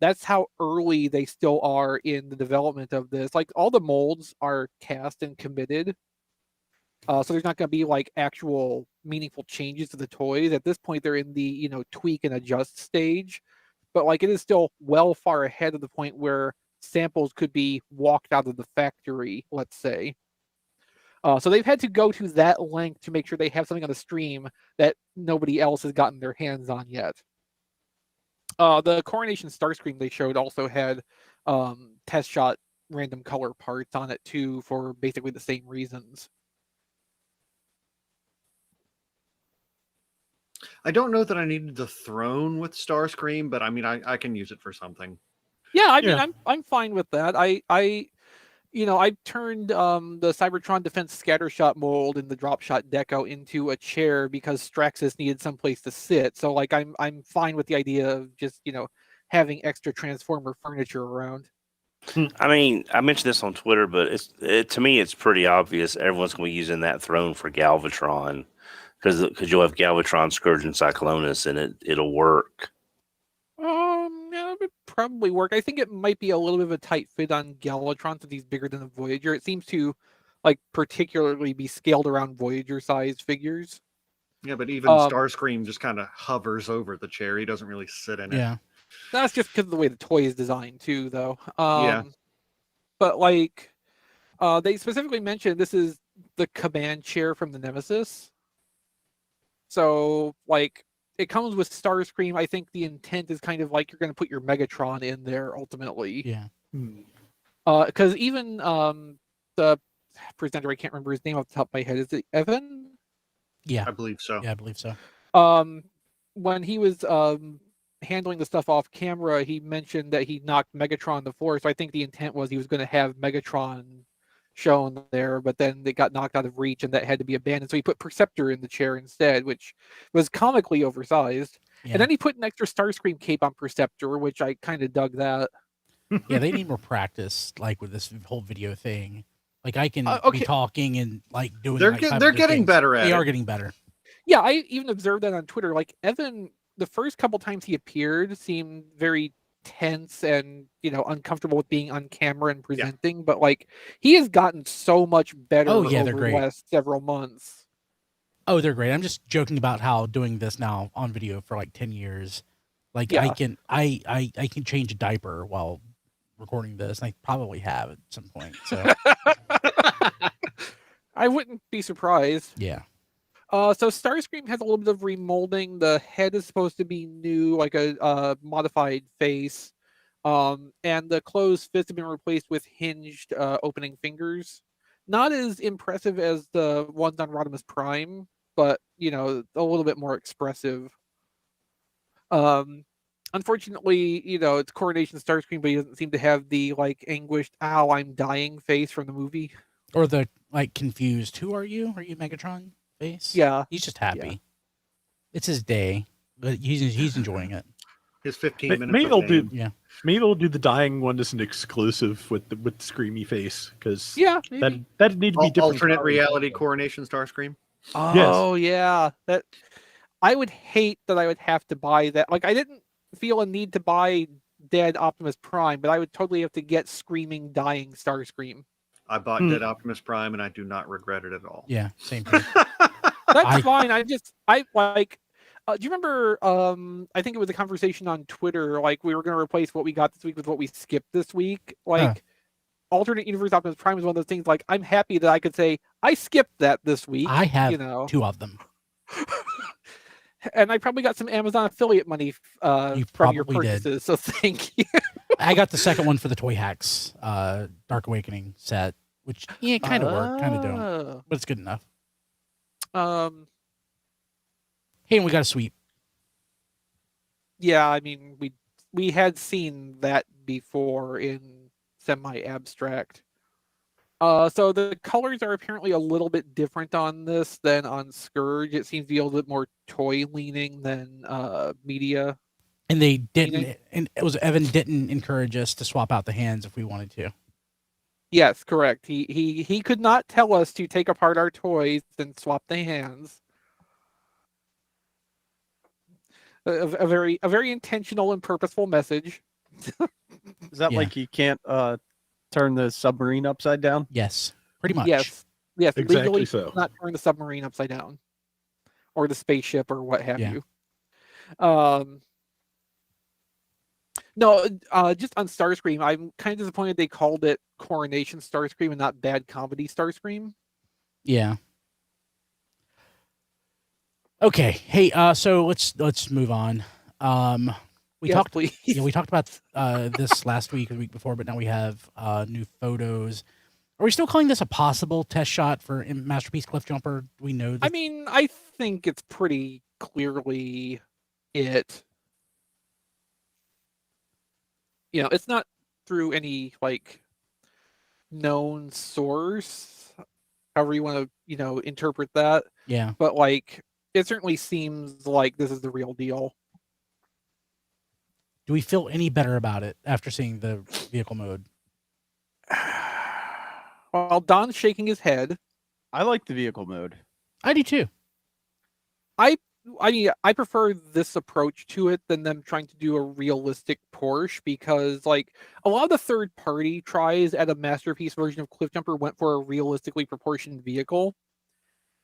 That's how early they still are in the development of this. All the molds are cast and committed. So there's not going to be actual meaningful changes to the toys. At this point, they're in the, tweak and adjust stage. But it is still well far ahead of the point where samples could be walked out of the factory, let's say. So they've had to go to that length to make sure they have something on the stream that nobody else has gotten their hands on yet. The Coronation Starscream they showed also had test shot random color parts on it too, for basically the same reasons. I don't know that I needed the throne with Starscream, but I mean, I can use it for something. Yeah, I mean, I'm fine with that. I turned the Cybertron Defense Scattershot mold in the Drop Shot Deco into a chair because Straxus needed someplace to sit. So like I'm fine with the idea of just, having extra Transformer furniture around. I mean, I mentioned this on Twitter, but to me it's pretty obvious everyone's going to be using that throne for Galvatron because you'll have Galvatron, Scourge, and Cyclonus, and it'll work. Yeah, it would probably work. I think it might be a little bit of a tight fit on Galvatron since he's bigger than the Voyager. It seems to particularly be scaled around Voyager-sized figures. Yeah, but even Starscream just kind of hovers over the chair. He doesn't really sit in it. Yeah, that's just because of the way the toy is designed too, though. Yeah. But they specifically mentioned this is the command chair from the Nemesis. So it comes with Starscream. I think the intent is kind of like you're going to put your Megatron in there ultimately. Yeah. Because even the presenter, I can't remember his name off the top of my head. Is it Evan? Yeah, I believe so. Yeah, I believe so. When he was handling the stuff off camera, he mentioned that he knocked Megatron on the floor. So I think the intent was he was going to have Megatron shown there, but then it got knocked out of reach and that had to be abandoned. So he put Perceptor in the chair instead, which was comically oversized. Yeah. And then he put an extra Starscream cape on Perceptor, which I kind of dug that. Yeah, they need more practice, with this whole video thing. I can be talking and doing. They're getting better at it. They are getting better. Yeah, I even observed that on Twitter. Evan, the first couple times he appeared, seemed very tense and uncomfortable with being on camera and presenting. Yeah. But he has gotten so much better over the last several months. Oh, they're great. I'm just joking about how doing this now on video for 10 years, I can change a diaper while recording this, and I probably have at some point. So I wouldn't be surprised. Yeah. So Starscream has a little bit of remolding. The head is supposed to be new, like a modified face. And the closed fists have been replaced with hinged opening fingers. Not as impressive as the ones on Rodimus Prime, but a little bit more expressive. Unfortunately, it's Coronation Starscream, but he doesn't seem to have the anguished "ow, I'm dying" face from the movie. Or the confused, "Who are you? Are you Megatron?" face. Yeah. He's just happy. Yeah. It's his day, but he's enjoying it. His 15 minutes. Maybe they'll do the dying one as an exclusive with screamy face, because that need to be different. Alternate reality Coronation Starscream. Oh yeah, that I would hate that I would have to buy that. I didn't feel a need to buy Dead Optimus Prime, but I would totally have to get screaming, dying Starscream. I bought Dead Optimus Prime, and I do not regret it at all. Yeah, same thing. That's fine. Do you remember? I think it was a conversation on Twitter. We were going to replace what we got this week with what we skipped this week. Alternate universe Optimus Prime is one of those things. I'm happy that I could say I skipped that this week. I have 2 of them, and I probably got some Amazon affiliate money from your purchases. Did. So thank you. I got the second one for the Toy Hacks Dark Awakening set, which kind of worked, kind of don't, but it's good enough. Hey, and we got a sweep. Yeah, I mean we had seen that before in semi-abstract. So the colors are apparently a little bit different on this than on Scourge. It seems to be a little bit more toy leaning than media. And they didn't. And it was Evan didn't encourage us to swap out the hands if we wanted to. Yes, correct. He could not tell us to take apart our toys and swap the hands. A very intentional and purposeful message. Is that you can't turn the submarine upside down? Yes, pretty much. Yes, exactly legally so. Not turn the submarine upside down, or the spaceship, or what have you. No, just on Starscream, I'm kind of disappointed they called it Coronation Starscream and not Bad Comedy Starscream. Yeah. Okay. Hey, so let's move on. We talked about this last week or the week before, but now we have new photos. Are we still calling this a possible test shot for Masterpiece Cliffjumper? Do we know that? I mean, I think it's pretty clearly it. You know, it's not through any like known source, however you want to, interpret that. Yeah. But like, it certainly seems like this is the real deal. Do we feel any better about it after seeing the vehicle mode? Well, Don's shaking his head. I like the vehicle mode. I do too. I mean, I prefer this approach to it than them trying to do a realistic Porsche, because like a lot of the third party tries at a Masterpiece version of Cliffjumper went for a realistically proportioned vehicle.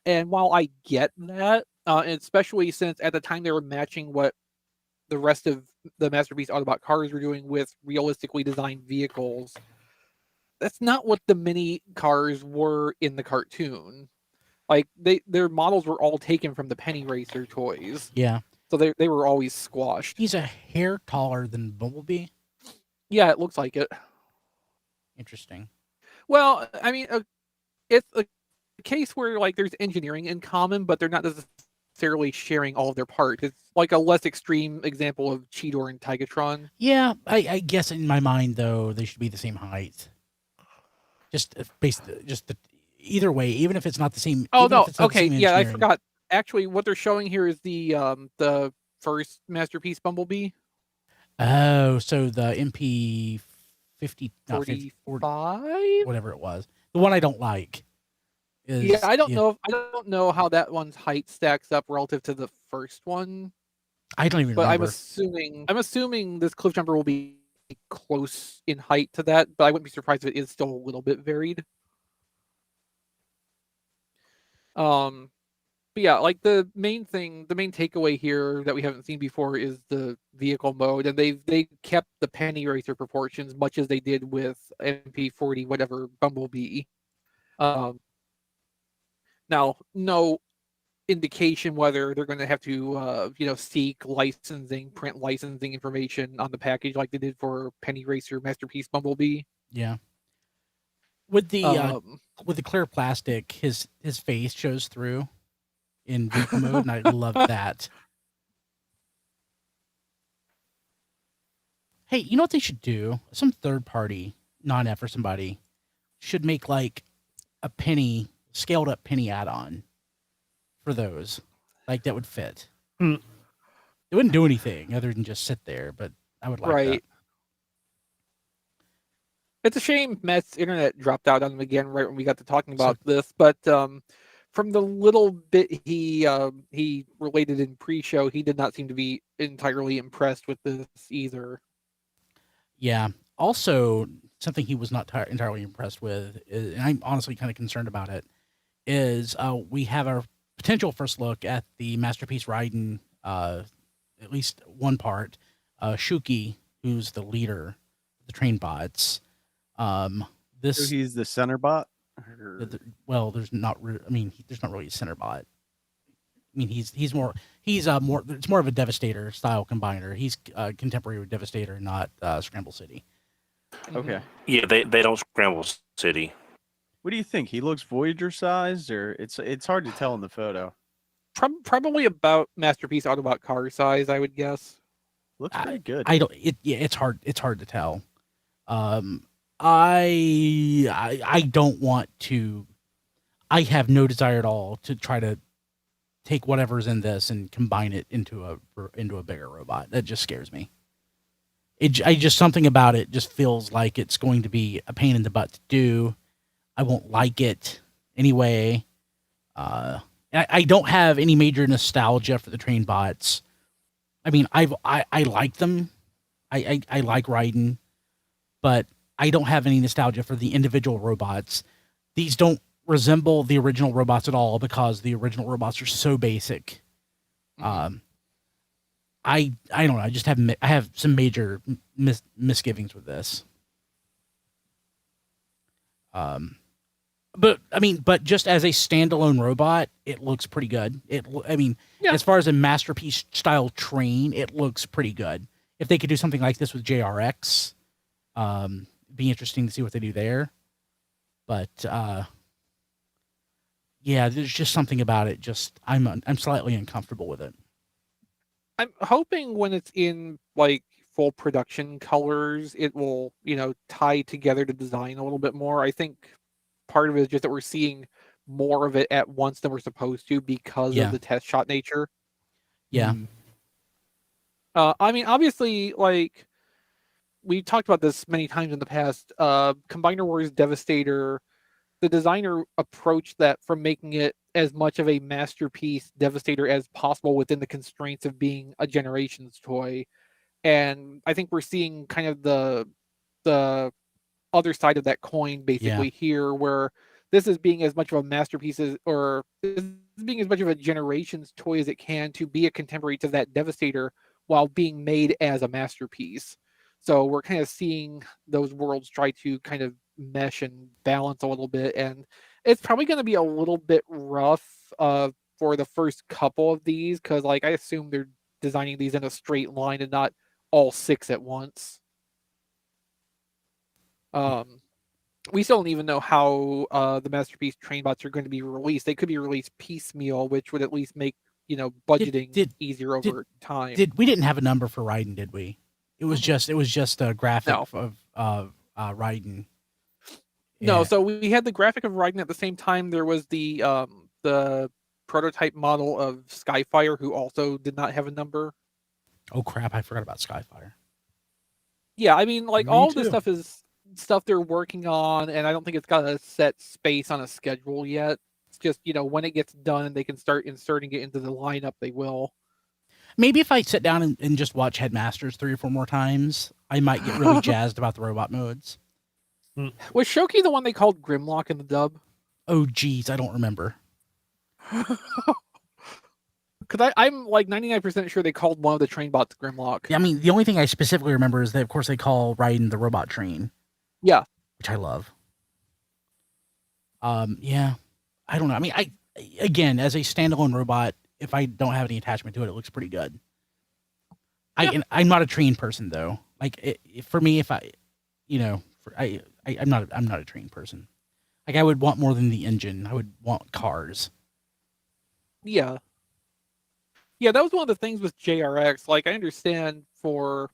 And while I get that, and especially since at the time they were matching what the rest of the Masterpiece Autobot cars were doing with realistically designed vehicles, that's not what the mini cars were in the cartoon. Like their models were all taken from the Penny Racer toys. Yeah. So they were always squashed. He's a hair taller than Bumblebee. Yeah, it looks like it. Interesting. Well, I mean, it's a case where like there's engineering in common, but they're not necessarily sharing all of their parts. It's like a less extreme example of Cheetor and Tigatron. Yeah, I guess in my mind though they should be the same height. Either way, even if it's not the same. Oh no, okay, yeah, I forgot. Actually, what they're showing here is the first Masterpiece Bumblebee. Oh, so the MP 45, whatever it was, the one I don't like. I don't know how that one's height stacks up relative to the first one. I don't even. But remember. I'm assuming this Cliffjumper will be close in height to that, but I wouldn't be surprised if it is still a little bit varied. But yeah, like the main takeaway here that we haven't seen before is the vehicle mode, and they kept the Penny Racer proportions much as they did with MP40 whatever Bumblebee. Now, no indication whether they're going to have to seek print licensing information on the package like they did for Penny Racer Masterpiece Bumblebee. Yeah. With the clear plastic, his face shows through in vehicle mode, and I love that. Hey, you know what they should do? Some third party non-F or somebody should make like a scaled up penny add-on for those. Like that would fit. It wouldn't do anything other than just sit there, but I would like that. It's a shame Matt's internet dropped out on him again right when we got to talking about this, but from the little bit he related in pre-show, he did not seem to be entirely impressed with this either. Yeah. Also, something he was not entirely impressed with, and I'm honestly kind of concerned about it, is we have our potential first look at the Masterpiece Raiden, at least one part, Shuki, who's the leader of the train bots. So he's the center bot. Well, there's not really a center bot. I mean, it's more of a Devastator style combiner. He's contemporary with Devastator, not Scramble City. Okay. Yeah, they don't Scramble City. What do you think? He looks Voyager sized, or it's hard to tell in the photo. Probably about Masterpiece Autobot car size, I would guess. Looks pretty good. It's hard to tell. I don't want to. I have no desire at all to try to take whatever's in this and combine it into a bigger robot. That just scares me. Something about it just feels like it's going to be a pain in the butt to do. I won't like it anyway. I don't have any major nostalgia for the train bots. I mean, I like them. I like Raiden, but I don't have any nostalgia for the individual robots. These don't resemble the original robots at all because the original robots are so basic. I don't know. I have some major misgivings with this. But just as a standalone robot, it looks pretty good. As far as a masterpiece style train, it looks pretty good. If they could do something like this with JRX, be interesting to see what they do there. But yeah, there's just something about it. Just I'm slightly uncomfortable with it. I'm hoping when it's in like full production colors, it will, tie together the design a little bit more. I think part of it is just that we're seeing more of it at once than we're supposed to because of the test shot nature. Yeah. Obviously, like we've talked about this many times in the past. Combiner Wars Devastator, the designer approached that from making it as much of a masterpiece Devastator as possible within the constraints of being a Generations toy. And I think we're seeing kind of the other side of that coin basically here, where this is being as much of a masterpiece or is being as much of a Generations toy as it can to be a contemporary to that Devastator while being made as a masterpiece. So we're kind of seeing those worlds try to kind of mesh and balance a little bit, and it's probably going to be a little bit rough for the first couple of these, because like I assume they're designing these in a straight line and not all 6 at once. We still don't even know how the Masterpiece train bots are going to be released. They could be released piecemeal, which would at least make budgeting easier over time. We didn't have a number for Raiden, did we? It was just a graphic of Raiden. No, so we had the graphic of Raiden at the same time. There was the prototype model of Skyfire, who also did not have a number. Oh crap! I forgot about Skyfire. Yeah, all this stuff is stuff they're working on, and I don't think it's got a set space on a schedule yet. It's just when it gets done and they can start inserting it into the lineup, they will. Maybe if I sit down and just watch Headmasters 3 or 4 more times, I might get really jazzed about the robot modes. Was Shoki the one they called Grimlock in the dub? Oh, geez, I don't remember. Because I'm like 99% sure they called one of the train bots Grimlock. Yeah, the only thing I specifically remember is that, of course, they call Raiden the robot train. Yeah. Which I love. Yeah. I don't know. Again, as a standalone robot, if I don't have any attachment to it, it looks pretty good. Yeah. I'm not a train person, though. For me, if I'm not a train person. I would want more than the engine. I would want cars. Yeah. Yeah, that was one of the things with JRX. Like, I understand for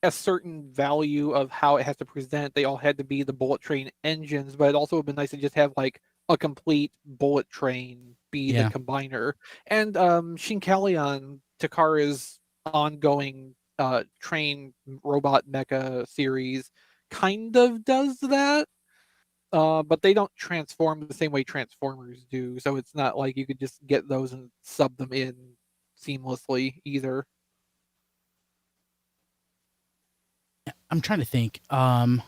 a certain value of how it has to present, they all had to be the bullet train engines, but it also would be nice to just have like a complete bullet train be the combiner. And Shinkalion, Takara's ongoing train robot mecha series, kind of does that. But they don't transform the same way Transformers do, so it's not like you could just get those and sub them in seamlessly either. I'm trying to think. Are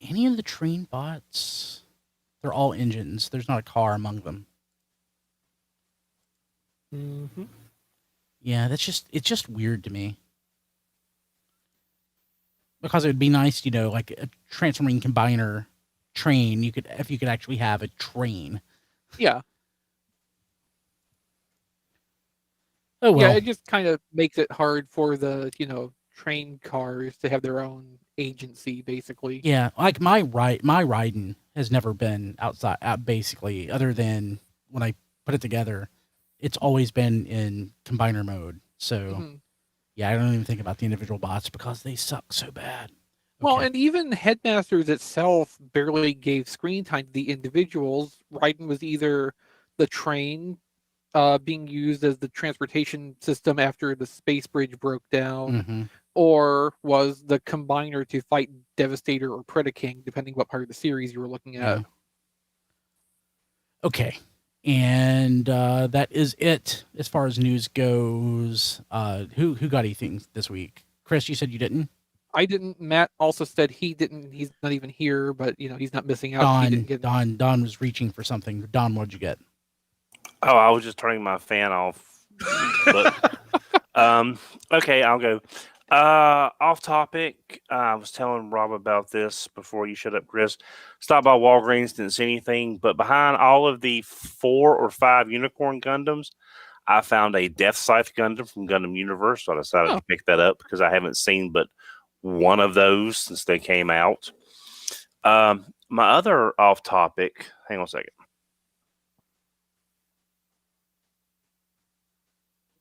any of the train bots? They're all engines. There's not a car among them. Mm-hmm. Yeah, it's just weird to me. Because it would be nice, like a transforming combiner train. If you could actually have a train. Yeah. Oh well. Yeah, it just kind of makes it hard for the train cars to have their own agency, basically. Yeah, like my Raiden has never been outside, basically, other than when I put it together. It's always been in combiner mode. So. Yeah, I don't even think about the individual bots because they suck so bad. Okay. Well, and even Headmasters itself barely gave screen time to the individuals. Raiden was either the train being used as the transportation system after the space bridge broke down, or was the combiner to fight Devastator or Predaking, depending what part of the series you were looking at. Yeah. Okay. And that is it as far as news goes. Who got anything this week? Chris, you said you didn't? I didn't. Matt also said he didn't. He's not even here, but he's not missing out. Don was reaching for something. Don, what'd you get? Oh, I was just turning my fan off. But okay, I'll go. Off topic. I was telling Rob about this before you shut up, Chris. Stopped by Walgreens, didn't see anything, but behind all of the 4 or 5 unicorn Gundams, I found a Death Scythe Gundam from Gundam Universe. So I decided to pick that up because I haven't seen but one of those since they came out. My other off topic. Hang on a second.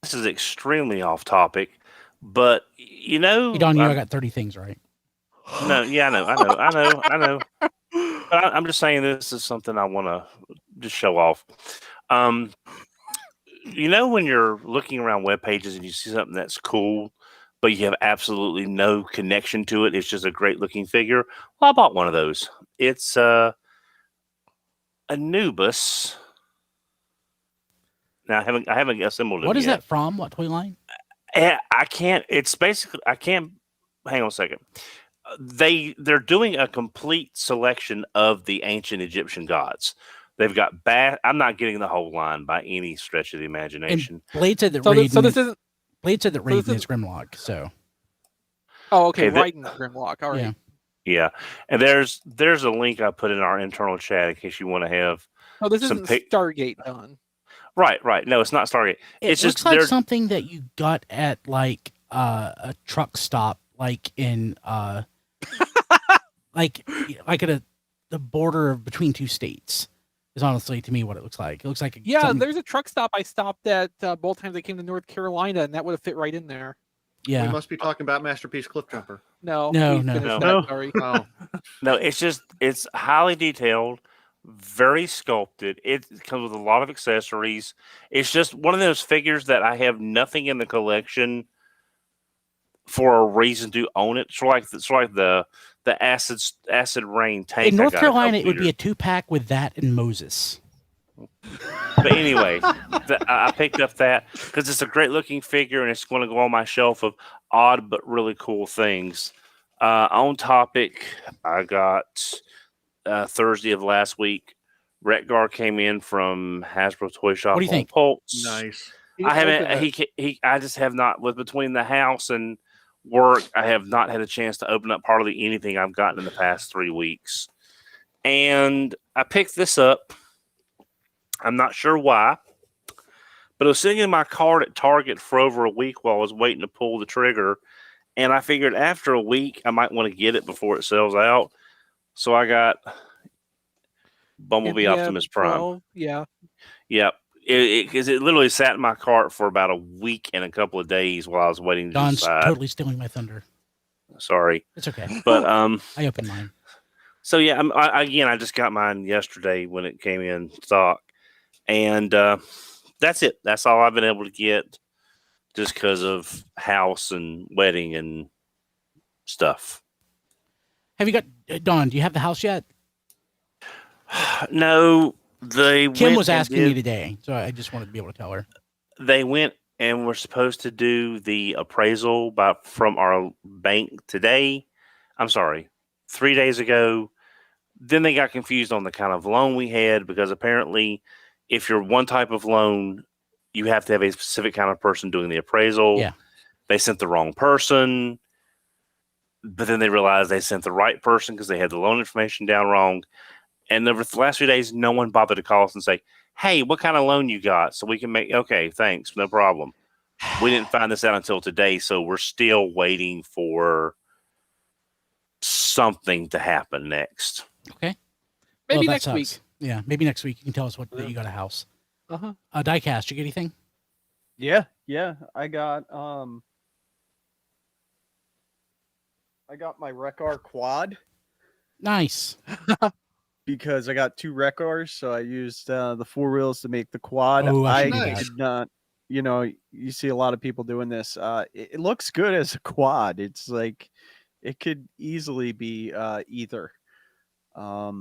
This is extremely off topic, but Hey, Don, I got 30 things right. No, yeah, I know. But I'm just saying this is something I want to just show off. When you're looking around web pages and you see something that's cool, but you have absolutely no connection to it, it's just a great looking figure. Well, I bought one of those. It's Anubis. Now I haven't assembled it. What is yet. that from? What toy line? I can't. It's basically I can't. Hang on a second. They're doing a complete selection of the ancient Egyptian gods. They've got I'm not getting the whole line by any stretch of the imagination. And Blade said that Blade said that Raiden is Grimlock. So. Oh, okay. Raiden's Grimlock. All right. Yeah, and there's a link I put in our internal chat in case you want to have. Oh, this isn't Stargate done. Right. No, it's not Stargate. It looks like something that you got at like a truck stop, like in like at the border between 2 states. Is honestly to me what it looks like. It looks like there's a truck stop I stopped at both times I came to North Carolina, and that would have fit right in there. Yeah, we must be talking about Masterpiece Cliff Jumper. No. Sorry. Oh. No, it's highly detailed, very sculpted. It comes with a lot of accessories. It's just one of those figures that I have nothing in the collection for a reason to own it. It's like the acid rain tank. In North Carolina, it would be a 2-pack with that and Moses. But anyway, I picked up that because it's a great looking figure and it's going to go on my shelf of odd but really cool things. On topic, I got Thursday of last week. Retgar came in from Hasbro Toy Shop. What do you think? Pulse. Nice. I haven't. I just have not. With between the house and work, I have not had a chance to open up hardly anything I've gotten in the past 3 weeks. And I picked this up. I'm not sure why, but it was sitting in my cart at Target for over a week while I was waiting to pull the trigger. And I figured after a week, I might want to get it before it sells out. So I got Bumblebee Optimus Prime. Yeah. Yep. Because it literally sat in my cart for about a week and a couple of days while I was waiting to Don's decide. Totally stealing my thunder. Sorry. It's okay. But I opened mine. So yeah, I just got mine yesterday when it came in stock. And that's it. That's all I've been able to get just because of house and wedding and stuff. Have you got, Dawn, do you have the house yet? No. Kim was asking me today, so I just wanted to be able to tell her. They went and were supposed to do the appraisal from our bank today. I'm sorry, 3 days ago. Then they got confused on the kind of loan we had because apparently if you're one type of loan, you have to have a specific kind of person doing the appraisal. Yeah. They sent the wrong person, but then they realized they sent the right person because they had the loan information down wrong. And over the last few days, no one bothered to call us and say, hey, what kind of loan you got? So we can okay, thanks, no problem. We didn't find this out until today, so we're still waiting for something to happen next. Okay. Maybe next week. Yeah, maybe next week you can tell us that you got a house. Diecast, you get anything? Yeah. I got my Rekar quad. Nice. Because I got 2 Rekars, so I used the 4 wheels to make the quad. Oh, I did not, you see a lot of people doing this. It looks good as a quad. It's like it could easily be either. I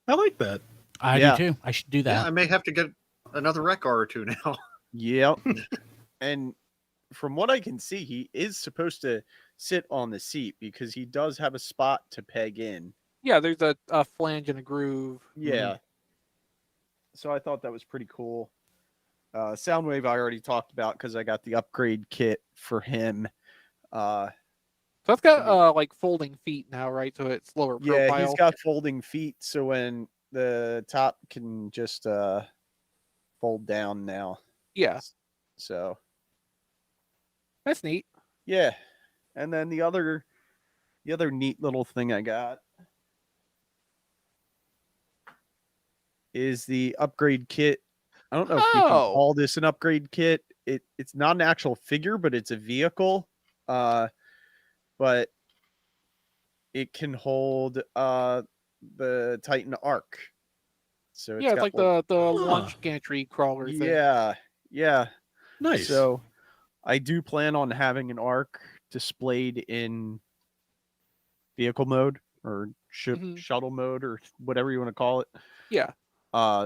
like that. I do too. I should do that. Yeah, I may have to get another Rekar or 2 now. Yep. And from what I can see, he is supposed to sit on the seat because he does have a spot to peg in. Yeah, there's a flange and a groove. Yeah. So I thought that was pretty cool. Soundwave I already talked about because I got the upgrade kit for him. So it's got like folding feet now, right? So it's lower profile. Yeah, he's got folding feet, so when the top can just fold down now. Yeah. So that's neat. Yeah. And then the other neat little thing I got is the upgrade kit. I don't know if you can call this an upgrade kit. It's not an actual figure, but it's a vehicle. But it can hold the Titan Arc. So it's like the launch gantry crawler thing. Yeah. Nice. So I do plan on having an Arc displayed in vehicle mode or shuttle mode or whatever you want to call it. Yeah.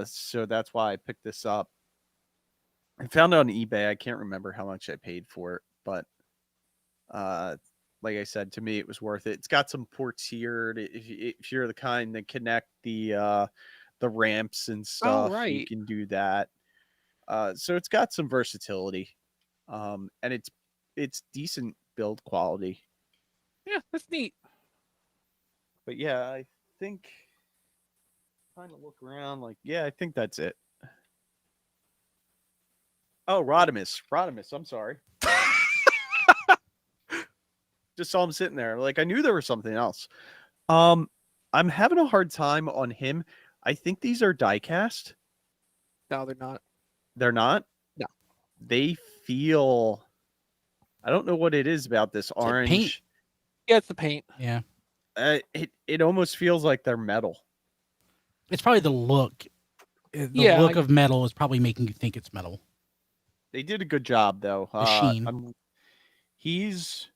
So that's why I picked this up. I found it on eBay. I can't remember how much I paid for it, but like I said, to me, it was worth it. It's got some ports here. If you're the kind that connect the ramps and stuff, you can do that. So it's got some versatility, and it's decent build quality. Yeah, that's neat. But yeah, I think trying to look around, I think that's it. Oh, Rodimus. I'm sorry. Just saw him sitting there. I knew there was something else. I'm having a hard time on him. I think these are die cast. No, they're not. They're not? No. They feel... I don't know what it is about this orange. Paint. Yeah, it's the paint. Yeah. It almost feels like they're metal. It's probably the look. The look of metal is probably making you think it's metal. They did a good job, though. The sheen. He's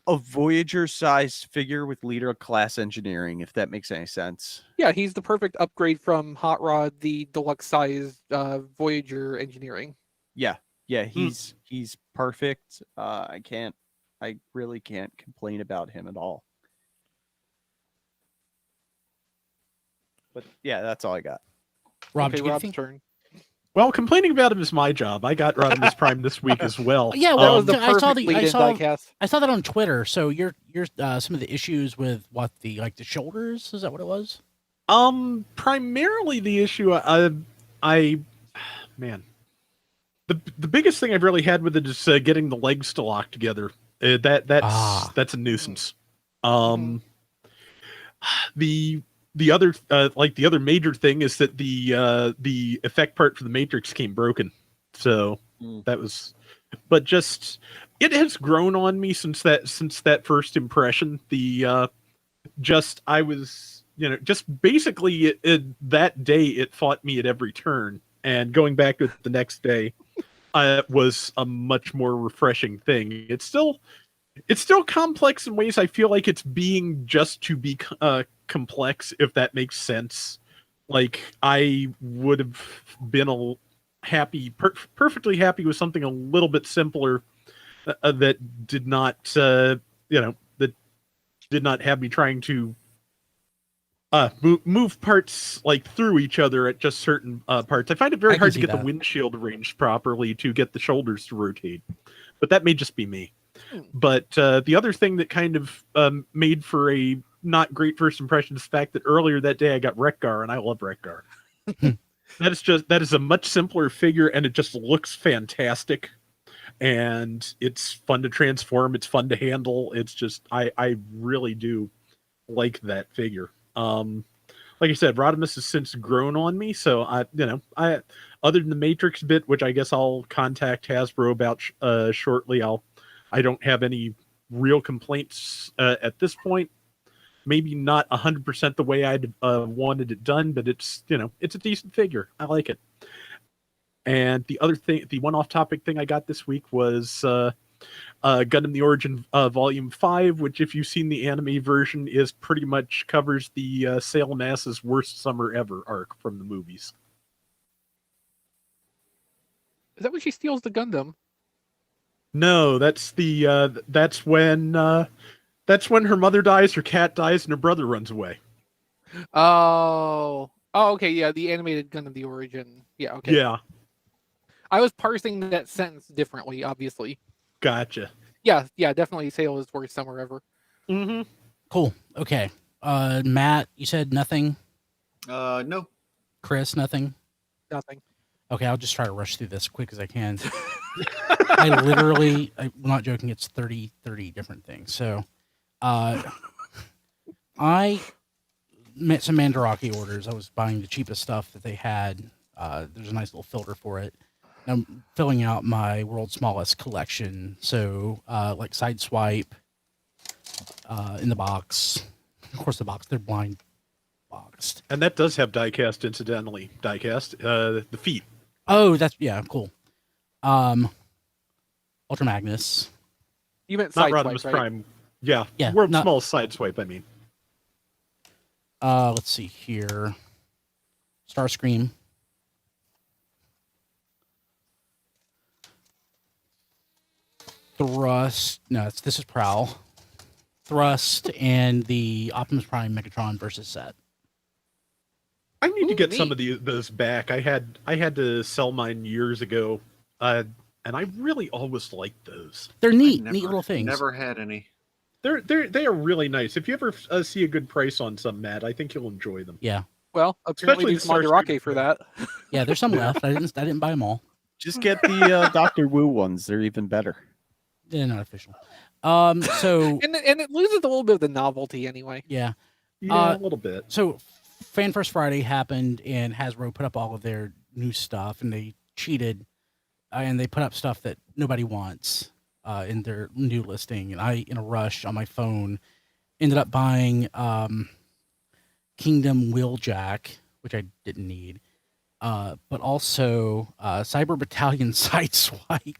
a Voyager-sized figure with leader class engineering, if that makes any sense. Yeah, he's the perfect upgrade from Hot Rod, the deluxe-sized Voyager engineering. Yeah, he's perfect. I really can't complain about him at all. But yeah, that's all I got. Rob, Rob's turn. Well, complaining about him is my job. I got Rodimus Prime this week as well. Yeah, that was the I saw that on Twitter. So you're some of the issues with what the shoulders, is that what it was? Primarily the issue man. The biggest thing I've really had with it is getting the legs to lock together. That's a nuisance. The other major thing is that the effect part for the Matrix came broken. So that was, but just it has grown on me since that first impression. I was just basically that day it fought me at every turn, and going back to the next day was a much more refreshing thing. It's still complex in ways I feel like it's being just to be complex, if that makes sense. I would have been perfectly happy with something a little bit simpler that did not have me trying to move parts through each other at just certain parts. I find it very hard to get the windshield arranged properly to get the shoulders to rotate, but that may just be me. But the other thing that kind of made for a not great first impression is the fact that earlier that day I got Wreck-Gar, and I love Wreck-Gar. That is a much simpler figure, and it just looks fantastic. And it's fun to transform. It's fun to handle. It's just I really do like that figure. Like I said, Rodimus has since grown on me, so I other than the Matrix bit, which I guess I'll contact Hasbro about shortly, I don't have any real complaints at this point. Maybe not 100% the way I'd wanted it done, but it's a decent figure. I like it. And the other thing, the one off-topic thing I got this week was Gundam the Origin Volume 5, which, if you've seen the anime version, is pretty much covers the Salem Ass's worst summer ever arc from the movies. Is that when she steals the Gundam? No, that's when her mother dies, her cat dies, and her brother runs away. Oh, okay, yeah, the animated Gundam the Origin. Yeah, okay. Yeah. I was parsing that sentence differently, obviously. Gotcha. Yeah, definitely Sale is worst summer ever. Mm-hmm. Cool. Okay. Matt, you said nothing. No. Chris, nothing. Nothing. Okay, I'll just try to rush through this as quick as I can. I'm not joking, it's 30 different things. So, I met some Mandarake orders. I was buying the cheapest stuff that they had. There's a nice little filter for it. I'm filling out my world's smallest collection. So, like Sideswipe in the box. Of course, they're blind boxed. And that does have diecast, incidentally. Diecast, the feet. Oh, cool. Ultra Magnus. You meant not Sideswipe, Rodimus right? Prime. Yeah, Yeah, world's smallest Sideswipe, I mean. Let's see here. Starscream. Thrust. No, this is Prowl. Thrust and the Optimus Prime Megatron versus set. I need to get neat. some of those back. I had to sell mine years ago, and I really always liked those. They're neat little things. Never had any. They are really nice. If you ever see a good price on some, Matt, I think you'll enjoy them. Yeah. Well, apparently Especially there's the Mandarake for that. Yeah, there's some left. I didn't buy them all. Just get the Dr. Wu ones. They're even better. They're not official. So and it loses a little bit of the novelty anyway. yeah. Yeah, a little bit. So Fan First Friday happened, and Hasbro put up all of their new stuff, and they cheated, and they put up stuff that nobody wants in their new listing. And I, in a rush on my phone, ended up buying Kingdom Wheeljack, which I didn't need, but also Cyber Battalion Sideswipe.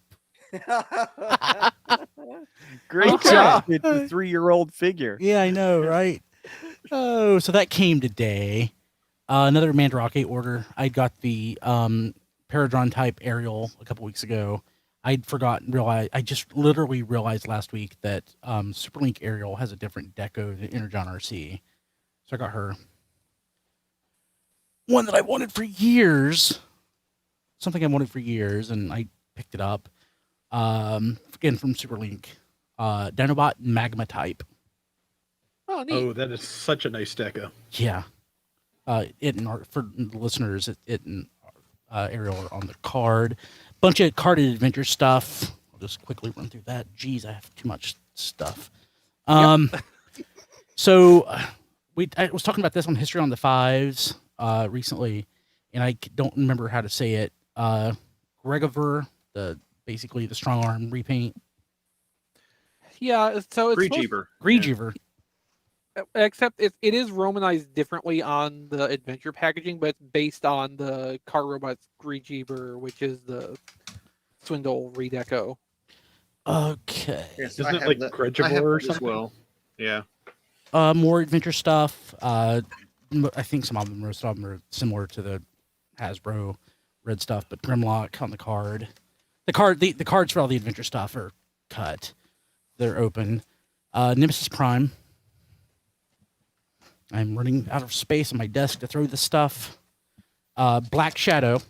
Great job. It's a 3-year-old figure. Yeah, I know, right? Oh, so that came today. Another Mandarake order. I got the Paradron type aerial a couple weeks ago. I just literally realized last week that Superlink Aerial has a different deco than Energon RC. So I got her. One that I wanted for years. Something I wanted for years, and I picked it up. Again, from Superlink. Dinobot Magma type. Oh, neat. Oh, that is such a nice deco. Yeah. For the listeners, it and Ariel are on the card. Bunch of carded adventure stuff. I'll just quickly run through that. Geez, I have too much stuff. So I was talking about this on History on the Fives recently, and I don't remember how to say it. Gregover, basically the strong arm repaint. Yeah, so it's Greejeever. Except it is romanized differently on the adventure packaging, but it's based on the car robot's Greejeeber, which is the Swindle redeco. Okay. Yes, Isn't it like Greejeeber or something? Well, yeah. More adventure stuff. I think most of them are similar to the Hasbro red stuff, but Grimlock on the card. The cards for all the adventure stuff are cut. They're open. Nemesis Prime. I'm running out of space on my desk to throw this stuff. Black Shadow.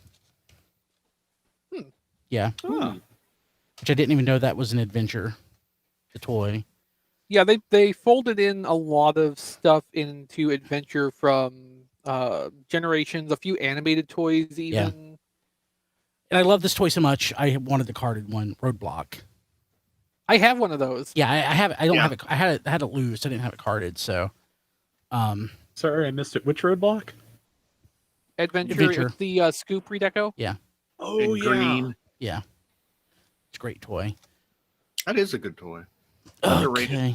Yeah. Which I didn't even know that was an adventure. The toy. Yeah, they folded in a lot of stuff into adventure from Generations, a few animated toys even. Yeah. And I love this toy so much, I wanted the carded one, Roadblock. I have one of those. Yeah, I have it. I don't have it. I had it loose. I didn't have it carded, so. Sorry, I missed it. Which roadblock? Adventure. It's the Scoop redeco. Yeah. Oh, In green. Yeah. It's a great toy. That is a good toy. Okay.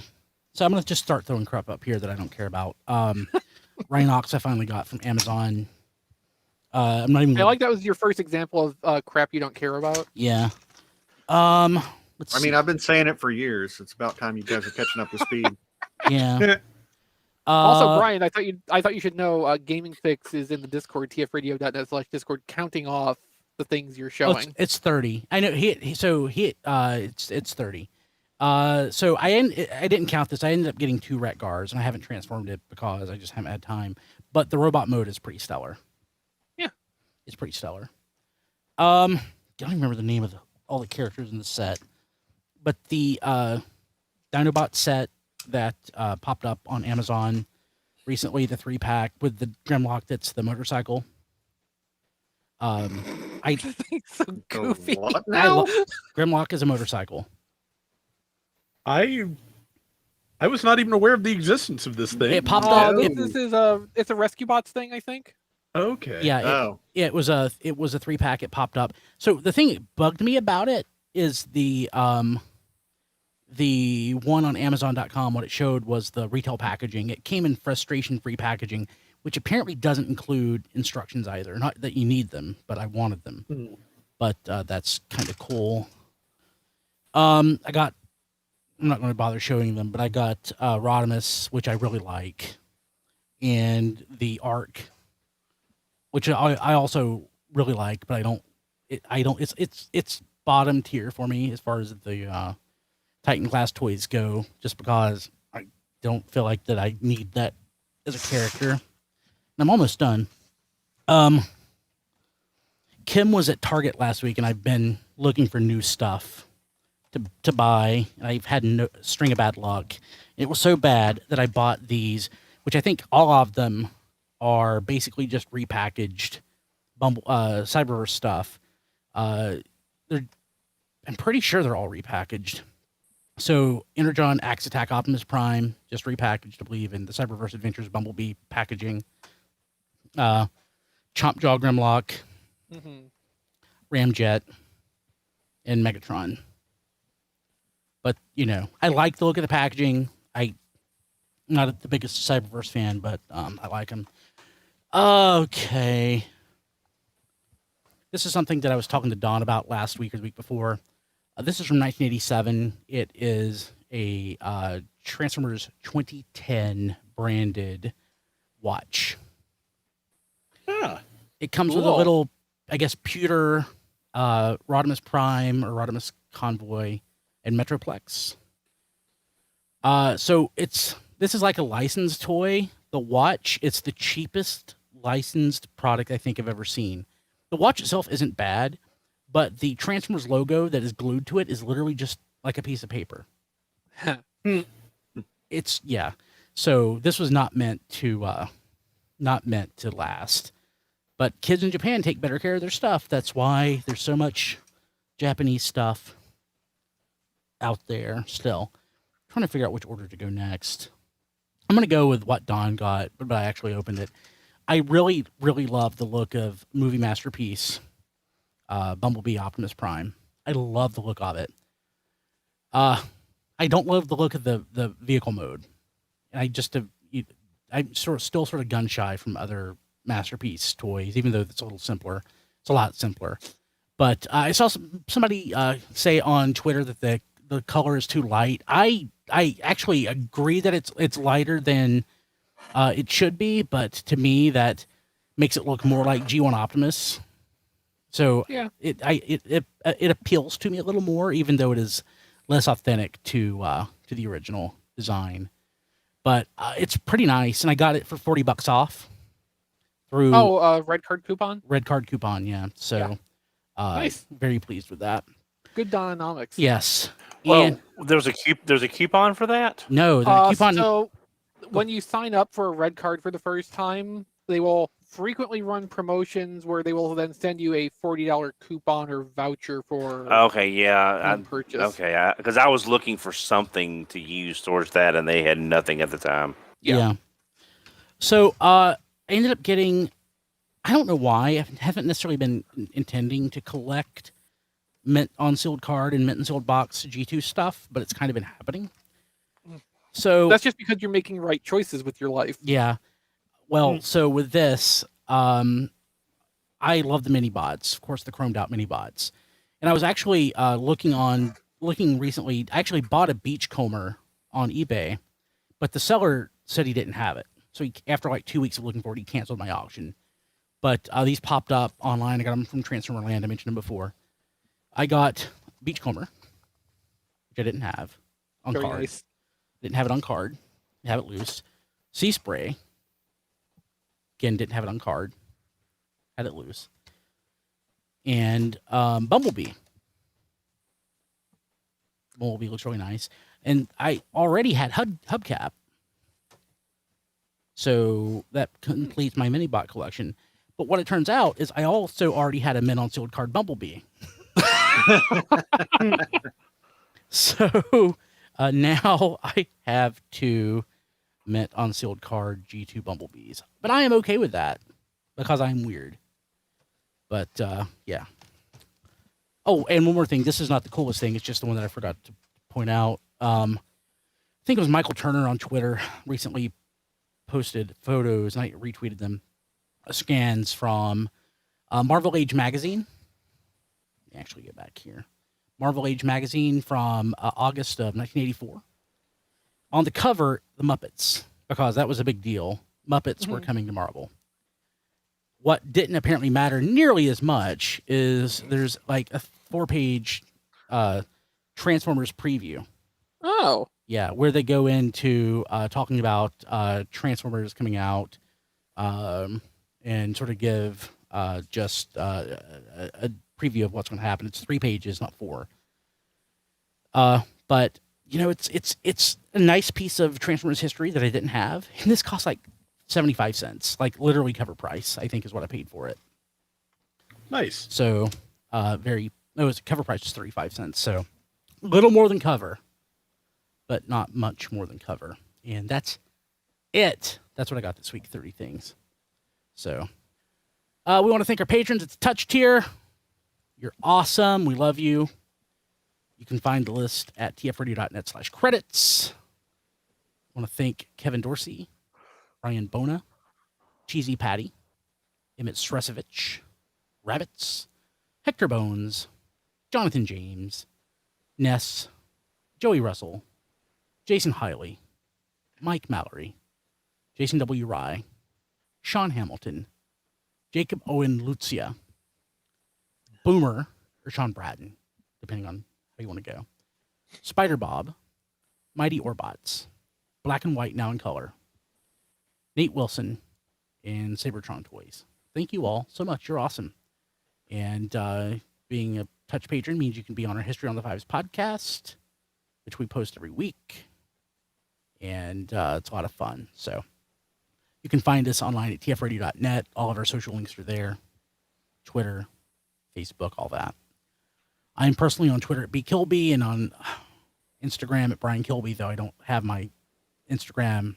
So I'm gonna just start throwing crap up here that I don't care about. Rhinox I finally got from Amazon. I'm not even. I like that was your first example of crap you don't care about. Yeah. I mean, I've been saying it for years. It's about time you guys are catching up to speed. Yeah. Also, Brian, I thought you should know Gaming Fix is in the Discord, tfradio.net/Discord, counting off the things you're showing. It's 30. I know it's 30. So I didn't count this. I ended up getting 2 Ratgars, and I haven't transformed it because I just haven't had time. But the robot mode is pretty stellar. Yeah, it's pretty stellar. I don't even remember the name of all the characters in the set. but the Dinobot set that popped up on Amazon recently, the 3-pack with the Grimlock that's the motorcycle. It's so goofy. What now? Grimlock is a motorcycle. I was not even aware of the existence of this thing. It popped up. It's a Rescue Bots thing, I think. Okay. Yeah. It was a 3-pack. It popped up. So the thing that bugged me about it is the one on Amazon.com. What it showed was the retail packaging. It came in frustration-free packaging, which apparently doesn't include instructions either. Not that you need them, but I wanted them. But that's kind of cool. I'm not going to bother showing them, but I got Rodimus, which I really like, and the Ark, which I also really like, but it's bottom tier for me as far as the Titan class toys go, just because I don't feel like that I need that as a character. And I'm almost done. Kim was at Target last week, and I've been looking for new stuff to buy, and I've had no string of bad luck. It was so bad that I bought these, which I think all of them are basically just repackaged Cyberverse stuff. I'm pretty sure they're all repackaged. So Energon, Axe Attack, Optimus Prime, just repackaged, I believe, in the Cyberverse Adventures Bumblebee packaging. Chomp Jaw Grimlock, Ramjet, and Megatron. But, I like the look of the packaging. I'm not the biggest Cyberverse fan, but I like them. Okay. This is something that I was talking to Don about last week or the week before. This is from 1987. It is a Transformers 2010 branded watch. It comes with a little, I guess, pewter Rodimus Prime or Rodimus Convoy and Metroplex. So this is like a licensed toy. The watch, it's the cheapest licensed product I think I've ever seen. The watch itself isn't bad, but the Transformers logo that is glued to it is literally just like a piece of paper. So this was not meant to last. But kids in Japan take better care of their stuff. That's why there's so much Japanese stuff out there still. I'm trying to figure out which order to go next. I'm going to go with what Don got, but I actually opened it. I really, really love the look of Movie Masterpiece, Bumblebee Optimus Prime. I love the look of it. I don't love the look of the vehicle mode. And I'm still sort of gun shy from other Masterpiece toys, even though it's a little simpler. It's a lot simpler. But I saw somebody say on Twitter that the color is too light. I actually agree that it's lighter than it should be, but to me that makes it look more like G1 Optimus. So yeah, it appeals to me a little more, even though it is less authentic to the original design. But it's pretty nice, and I got it for $40 off through red card coupon. Red card coupon, yeah. So yeah. Nice. Very pleased with that. Good Dononomics. Yes. Well, and there's a coupon for that? No, the coupon. So when you sign up for a red card for the first time, they will frequently run promotions where they will then send you a $40 coupon or voucher for purchase. Okay, because I was looking for something to use towards that, and they had nothing at the time. Yeah. So I ended up getting. I don't know why. I haven't necessarily been intending to collect mint on sealed card and mint and sealed box G2 stuff, but it's kind of been happening. So that's just because you're making right choices with your life. Yeah. Well, so with this, I love the mini bots, of course, the chromed out mini bots. And I was actually looking recently. I actually bought a beachcomber on eBay, but the seller said he didn't have it. So after like 2 weeks of looking for it, he canceled my auction. But these popped up online. I got them from Transformerland. I mentioned them before. I got Beachcomber, which I didn't have on Very card. Nice. Didn't have it on card. Have it loose. Sea Spray. Again, didn't have it on card. Had it loose. And Bumblebee. Bumblebee looks really nice. And I already had hubcap. So that completes my mini bot collection. But what it turns out is I also already had a mint on sealed card Bumblebee. So now I have 2 mint on sealed card G2 Bumblebees. But I am okay with that because I'm weird. But yeah. Oh, and one more thing. This is not the coolest thing. It's just the one that I forgot to point out. I think it was Michael Turner on Twitter recently posted photos, and I retweeted them, scans from Marvel Age magazine. Let me actually get back here. Marvel Age magazine from August of 1984. On the cover, the Muppets, because that was a big deal. Muppets were coming to Marvel. What didn't apparently matter nearly as much is there's like a 4-page Transformers preview. Oh. Yeah, where they go into talking about Transformers coming out and sort of give just a preview of what's going to happen. It's 3 pages, not 4. But you know, it's a nice piece of Transformers history that I didn't have, and this costs like 75 cents, like literally cover price, I think is what I paid for it. Nice. So, it was cover price was 35 cents. So, a little more than cover, but not much more than cover. And that's it. That's what I got this week, 30 things. So, we want to thank our patrons. It's Touch Tier. You're awesome. We love you. You can find the list at tfradio.net/credits. I want to thank Kevin Dorsey, Ryan Bona, Cheesy Patty, Emmett Sresovich, Rabbits, Hector Bones, Jonathan James, Ness, Joey Russell, Jason Hiley, Mike Mallory, Jason W. Rye, Sean Hamilton, Jacob Owen Lucia, Boomer, or Sean Bratton, depending on how you want to go, Spider Bob, Mighty Orbots, Black and White Now in Color, Nate Wilson, and Cybertron Toys. Thank you all so much. You're awesome. And being a Touch patron means you can be on our History on the Fives podcast, which we post every week. And it's a lot of fun. So you can find us online at tfradio.net. All of our social links are there. Twitter, Facebook, all that. I'm personally on Twitter at bkilby and on Instagram at Brian Kilby, though I don't have my Instagram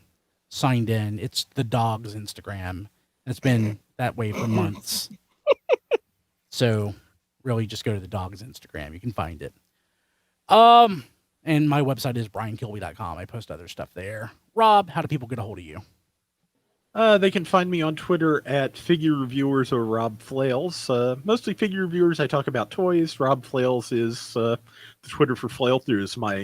signed in. It's the dog's Instagram, and it's been that way for months. So really just go to the dog's Instagram. You can find it. And my website is briankilby.com. I post other stuff there. Rob, how do people get a hold of you? They can find me on Twitter at Figure Reviewers or Rob Flails. Mostly Figure Reviewers. I talk about toys. Rob Flails is the Twitter for Flail Throughs, my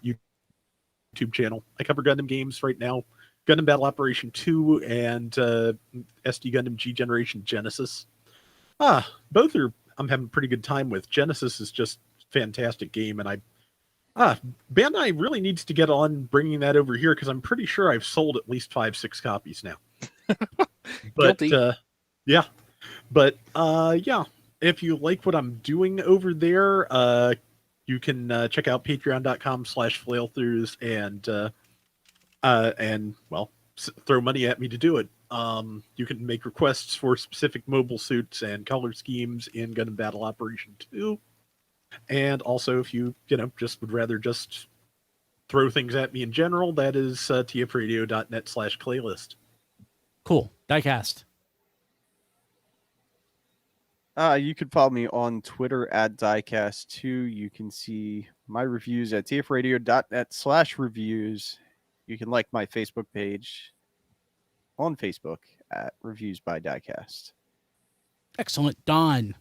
YouTube channel. I cover Gundam games right now. Gundam Battle Operation 2 and SD Gundam G Generation Genesis. Both are I'm having a pretty good time with. Genesis is just a fantastic game, and Bandai really needs to get on bringing that over here because I'm pretty sure I've sold at least 5-6 copies now. But yeah, if you like what I'm doing over there, you can check out patreon.com/flailthroughs and throw money at me to do it. You can make requests for specific mobile suits and color schemes in Gundam Battle Operation 2. And also, if you just would rather just throw things at me in general, that is tfradio.net/playlist. Cool. Diecast. You can follow me on Twitter at Diecast2. You can see my reviews at tfradio.net/reviews. You can like my Facebook page on Facebook at Reviews by Diecast. Excellent. Don.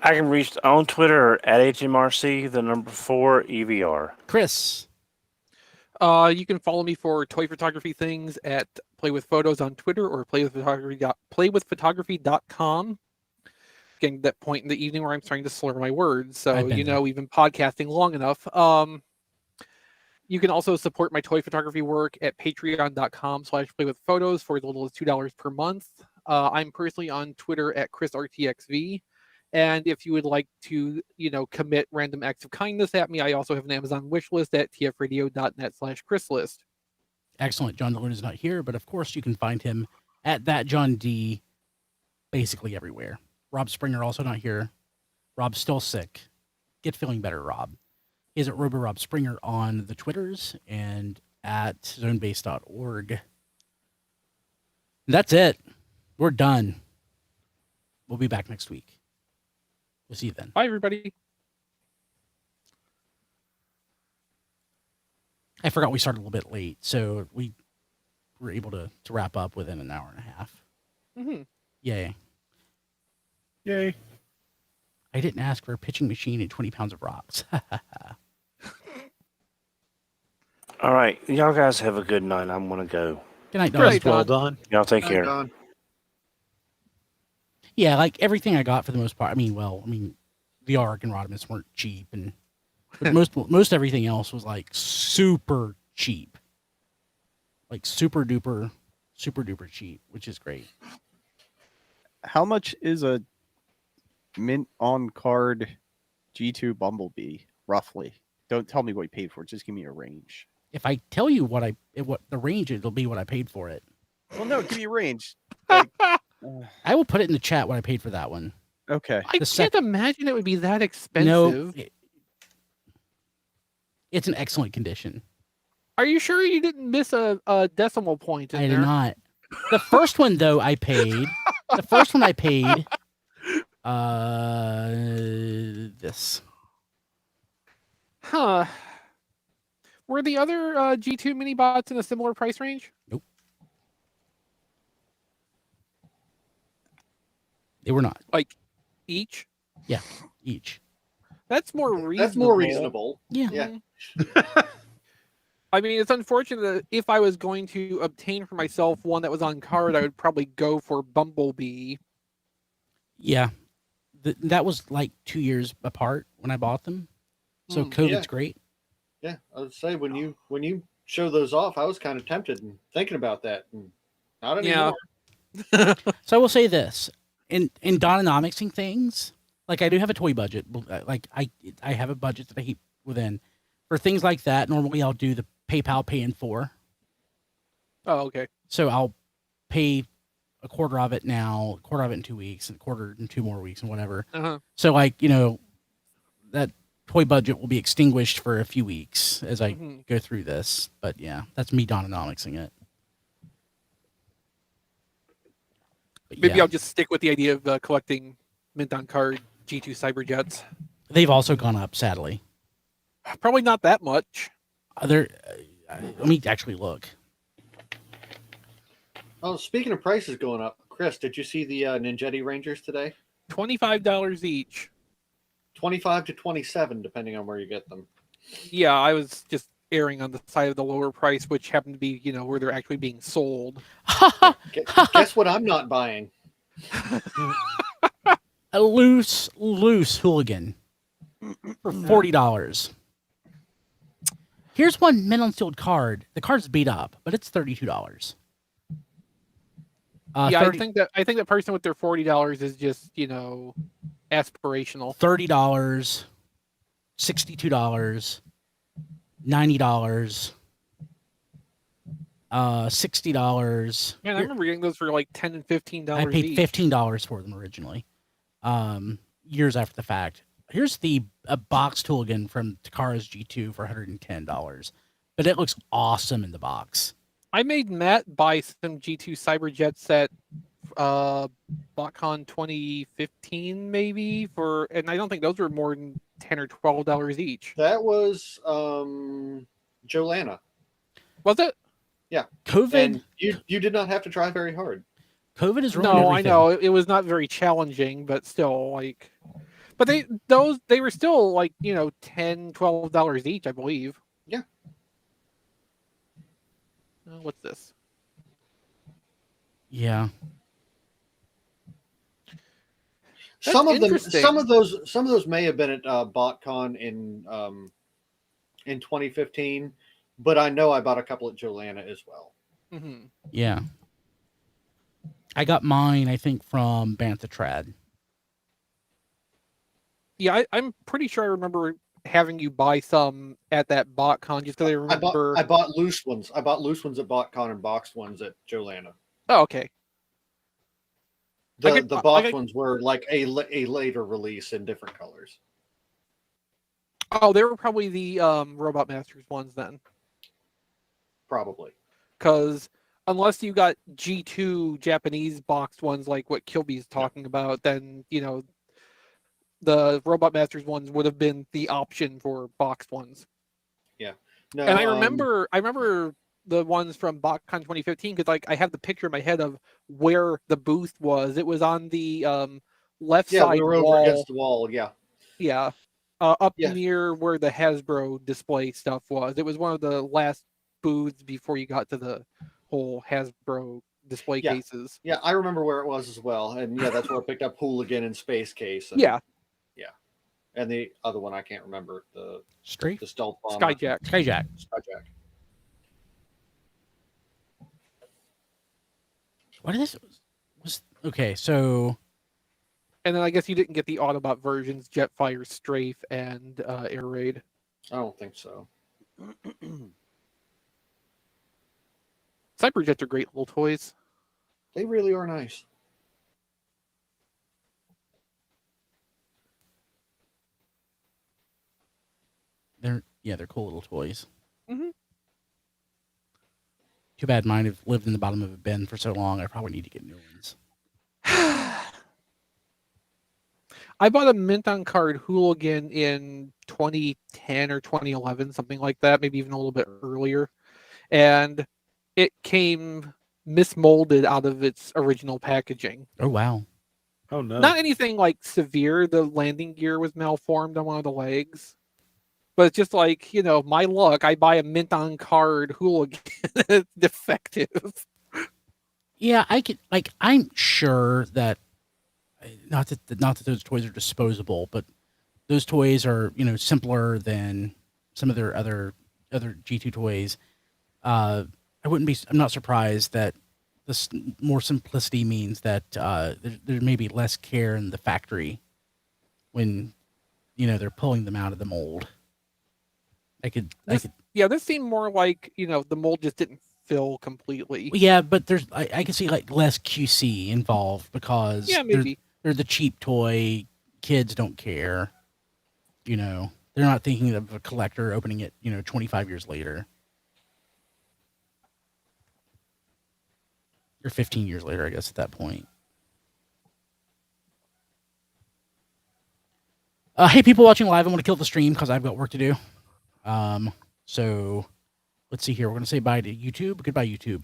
I can reach on Twitter at HMRC, the number 4 EVR. Chris. You can follow me for toy photography things at Play With Photos on Twitter or playwithphotography.com. Getting to that point in the evening where I'm starting to slur my words. So, we've been podcasting long enough. You can also support my toy photography work at patreon.com/playwithphotos for as little as $2 per month. I'm personally on Twitter at ChrisRTXV. And if you would like to, commit random acts of kindness at me, I also have an Amazon wish list at tfradio.net/chrislist. Excellent. John DeLuna is not here, but of course you can find him at that John D basically everywhere. Rob Springer also not here. Rob's still sick. Get feeling better, Rob. He's at Robo-Rob Springer on the Twitters and at zonebase.org. That's it. We're done. We'll be back next week. We'll see you then. Bye, everybody. I forgot we started a little bit late, so we were able to wrap up within an hour and a half. Mm-hmm. Yay. Yay. I didn't ask for a pitching machine and 20 pounds of rocks. All right. Y'all guys have a good night. I'm going to go. Good night, Don. Good night, Well Don. done. Y'all take Hi, care. Don. Yeah, like everything I got for the most part. The Arc and Rodimus weren't cheap, but most everything else was like super cheap, like super duper cheap, which is great. How much is a mint on card G2 Bumblebee roughly? Don't tell me what you paid for it. Just give me a range. If I tell you what the range, it'll be what I paid for it. Well, no, give me a range. Like, I will put it in the chat what I paid for that one. okay. I can't imagine it would be that expensive. No, it's in excellent condition. Are you sure you didn't miss a decimal point in I there? did not. The first one though, I paid. This. Huh. Were the other G2 mini bots in a similar price range? Nope. They were not. Like each? Yeah, each. That's more reasonable. That's more reasonable. Yeah. Yeah. I mean, it's unfortunate that if I was going to obtain for myself one that was on card, I would probably go for Bumblebee. Yeah. That was like 2 years apart when I bought them. So COVID's Yeah. great. Yeah, I would say when you show those off, I was kind of tempted and thinking about that. And not anymore. Yeah. So I will say this. In Dononomicsing things, like I do have a toy budget. Like I have a budget that I keep within. For things like that, normally I'll do the PayPal pay in 4. Oh, okay. So I'll pay a quarter of it now, a quarter of it in 2 weeks, and a quarter in 2 more weeks, and whatever. Uh-huh. So that toy budget will be extinguished for a few weeks as I go through this. But yeah, that's me Dononomicsing it. But Maybe yeah. I'll just stick with the idea of collecting mint on card G2 Cyberjets. They've also gone up, sadly. Probably not that much. Let me actually look. Oh, speaking of prices going up, Chris, did you see the Ninjetti Rangers today? $25 each. 25 to 27, depending on where you get them. Yeah, I was just erring on the side of the lower price, which happened to be, where they're actually being sold. Guess what I'm not buying? A loose hooligan for $40. Here's one mint on sealed card. The card's beat up, but it's $32. Yeah, I think that person with their $40 is just, aspirational. $30, $62, $90, $60. Man, I remember getting those for like $10 and $15 I paid each. $15 for them originally, years after the fact. Here's a box hooligan from Takara's G2 for $110, but it looks awesome in the box. I made Matt buy some G2 Cyberjets at BotCon 2015, maybe, and I don't think those were more than $10 or $12 each. That was Jolana. Was it? Yeah. COVID. And you did not have to try very hard. COVID is ruining No, everything. I know it was not very challenging, but still, like, but they were still like $10, $12 each, I believe. Yeah. What's this? Yeah. Some of interesting. those may have been at BotCon in 2015, but I know I bought a couple at Jolana as well. Mm-hmm. Yeah. I got mine, I think, from Bantha Trad. Yeah, I'm pretty sure I remember having you buy some at that BotCon just because I remember. I bought loose ones. I bought loose ones at BotCon and boxed ones at Jolana. Oh, okay. The box ones were like a later release in different colors. Oh, they were probably the Robot Masters ones then. Probably. Because unless you got G2 Japanese boxed ones like what Kilby's talking about, then, the Robot Masters ones would have been the option for boxed ones. Yeah. No, and I remember the ones from BotCon 2015 because I have the picture in my head of where the booth was. It was on the left side we were wall. over against the wall. Yeah. Yeah. Up near where the Hasbro display stuff was. It was one of the last booths before you got to the whole Hasbro display cases. Yeah, I remember where it was as well. And that's where I picked up Hooligan and Space Case. And, yeah. And the other one I can't remember. The stealth bomber. Skyjack. What is this? Okay, so. And then I guess you didn't get the Autobot versions, Jetfire, Strafe, and Air Raid. I don't think so. Cyberjets are great little toys. They really are nice. They're cool little toys. Mm-hmm. Too bad mine have lived in the bottom of a bin for so long. I probably need to get new ones. I bought a mint on card Hooligan in 2010 or 2011, something like that, maybe even a little bit earlier. And it came mismolded out of its original packaging. Oh, wow. Oh, no. Not anything like severe. The landing gear was malformed on one of the legs. But it's just like, my luck. I buy a mint on card Hooligan. It's defective. Yeah, I'm sure that not that those toys are disposable, but those toys are, simpler than some of their other G2 toys. I'm not surprised that this more simplicity means that there may be less care in the factory when, they're pulling them out of the mold. This seemed more like, the mold just didn't fill completely. Yeah, but I can see like less QC involved because maybe. They're the cheap toy. Kids don't care. They're not thinking of a collector opening it, 25 years later. Or 15 years later, I guess, at that point. Hey, people watching live, I'm going to kill the stream because I've got work to do. So let's see here. We're going to say bye to YouTube. Goodbye, YouTube.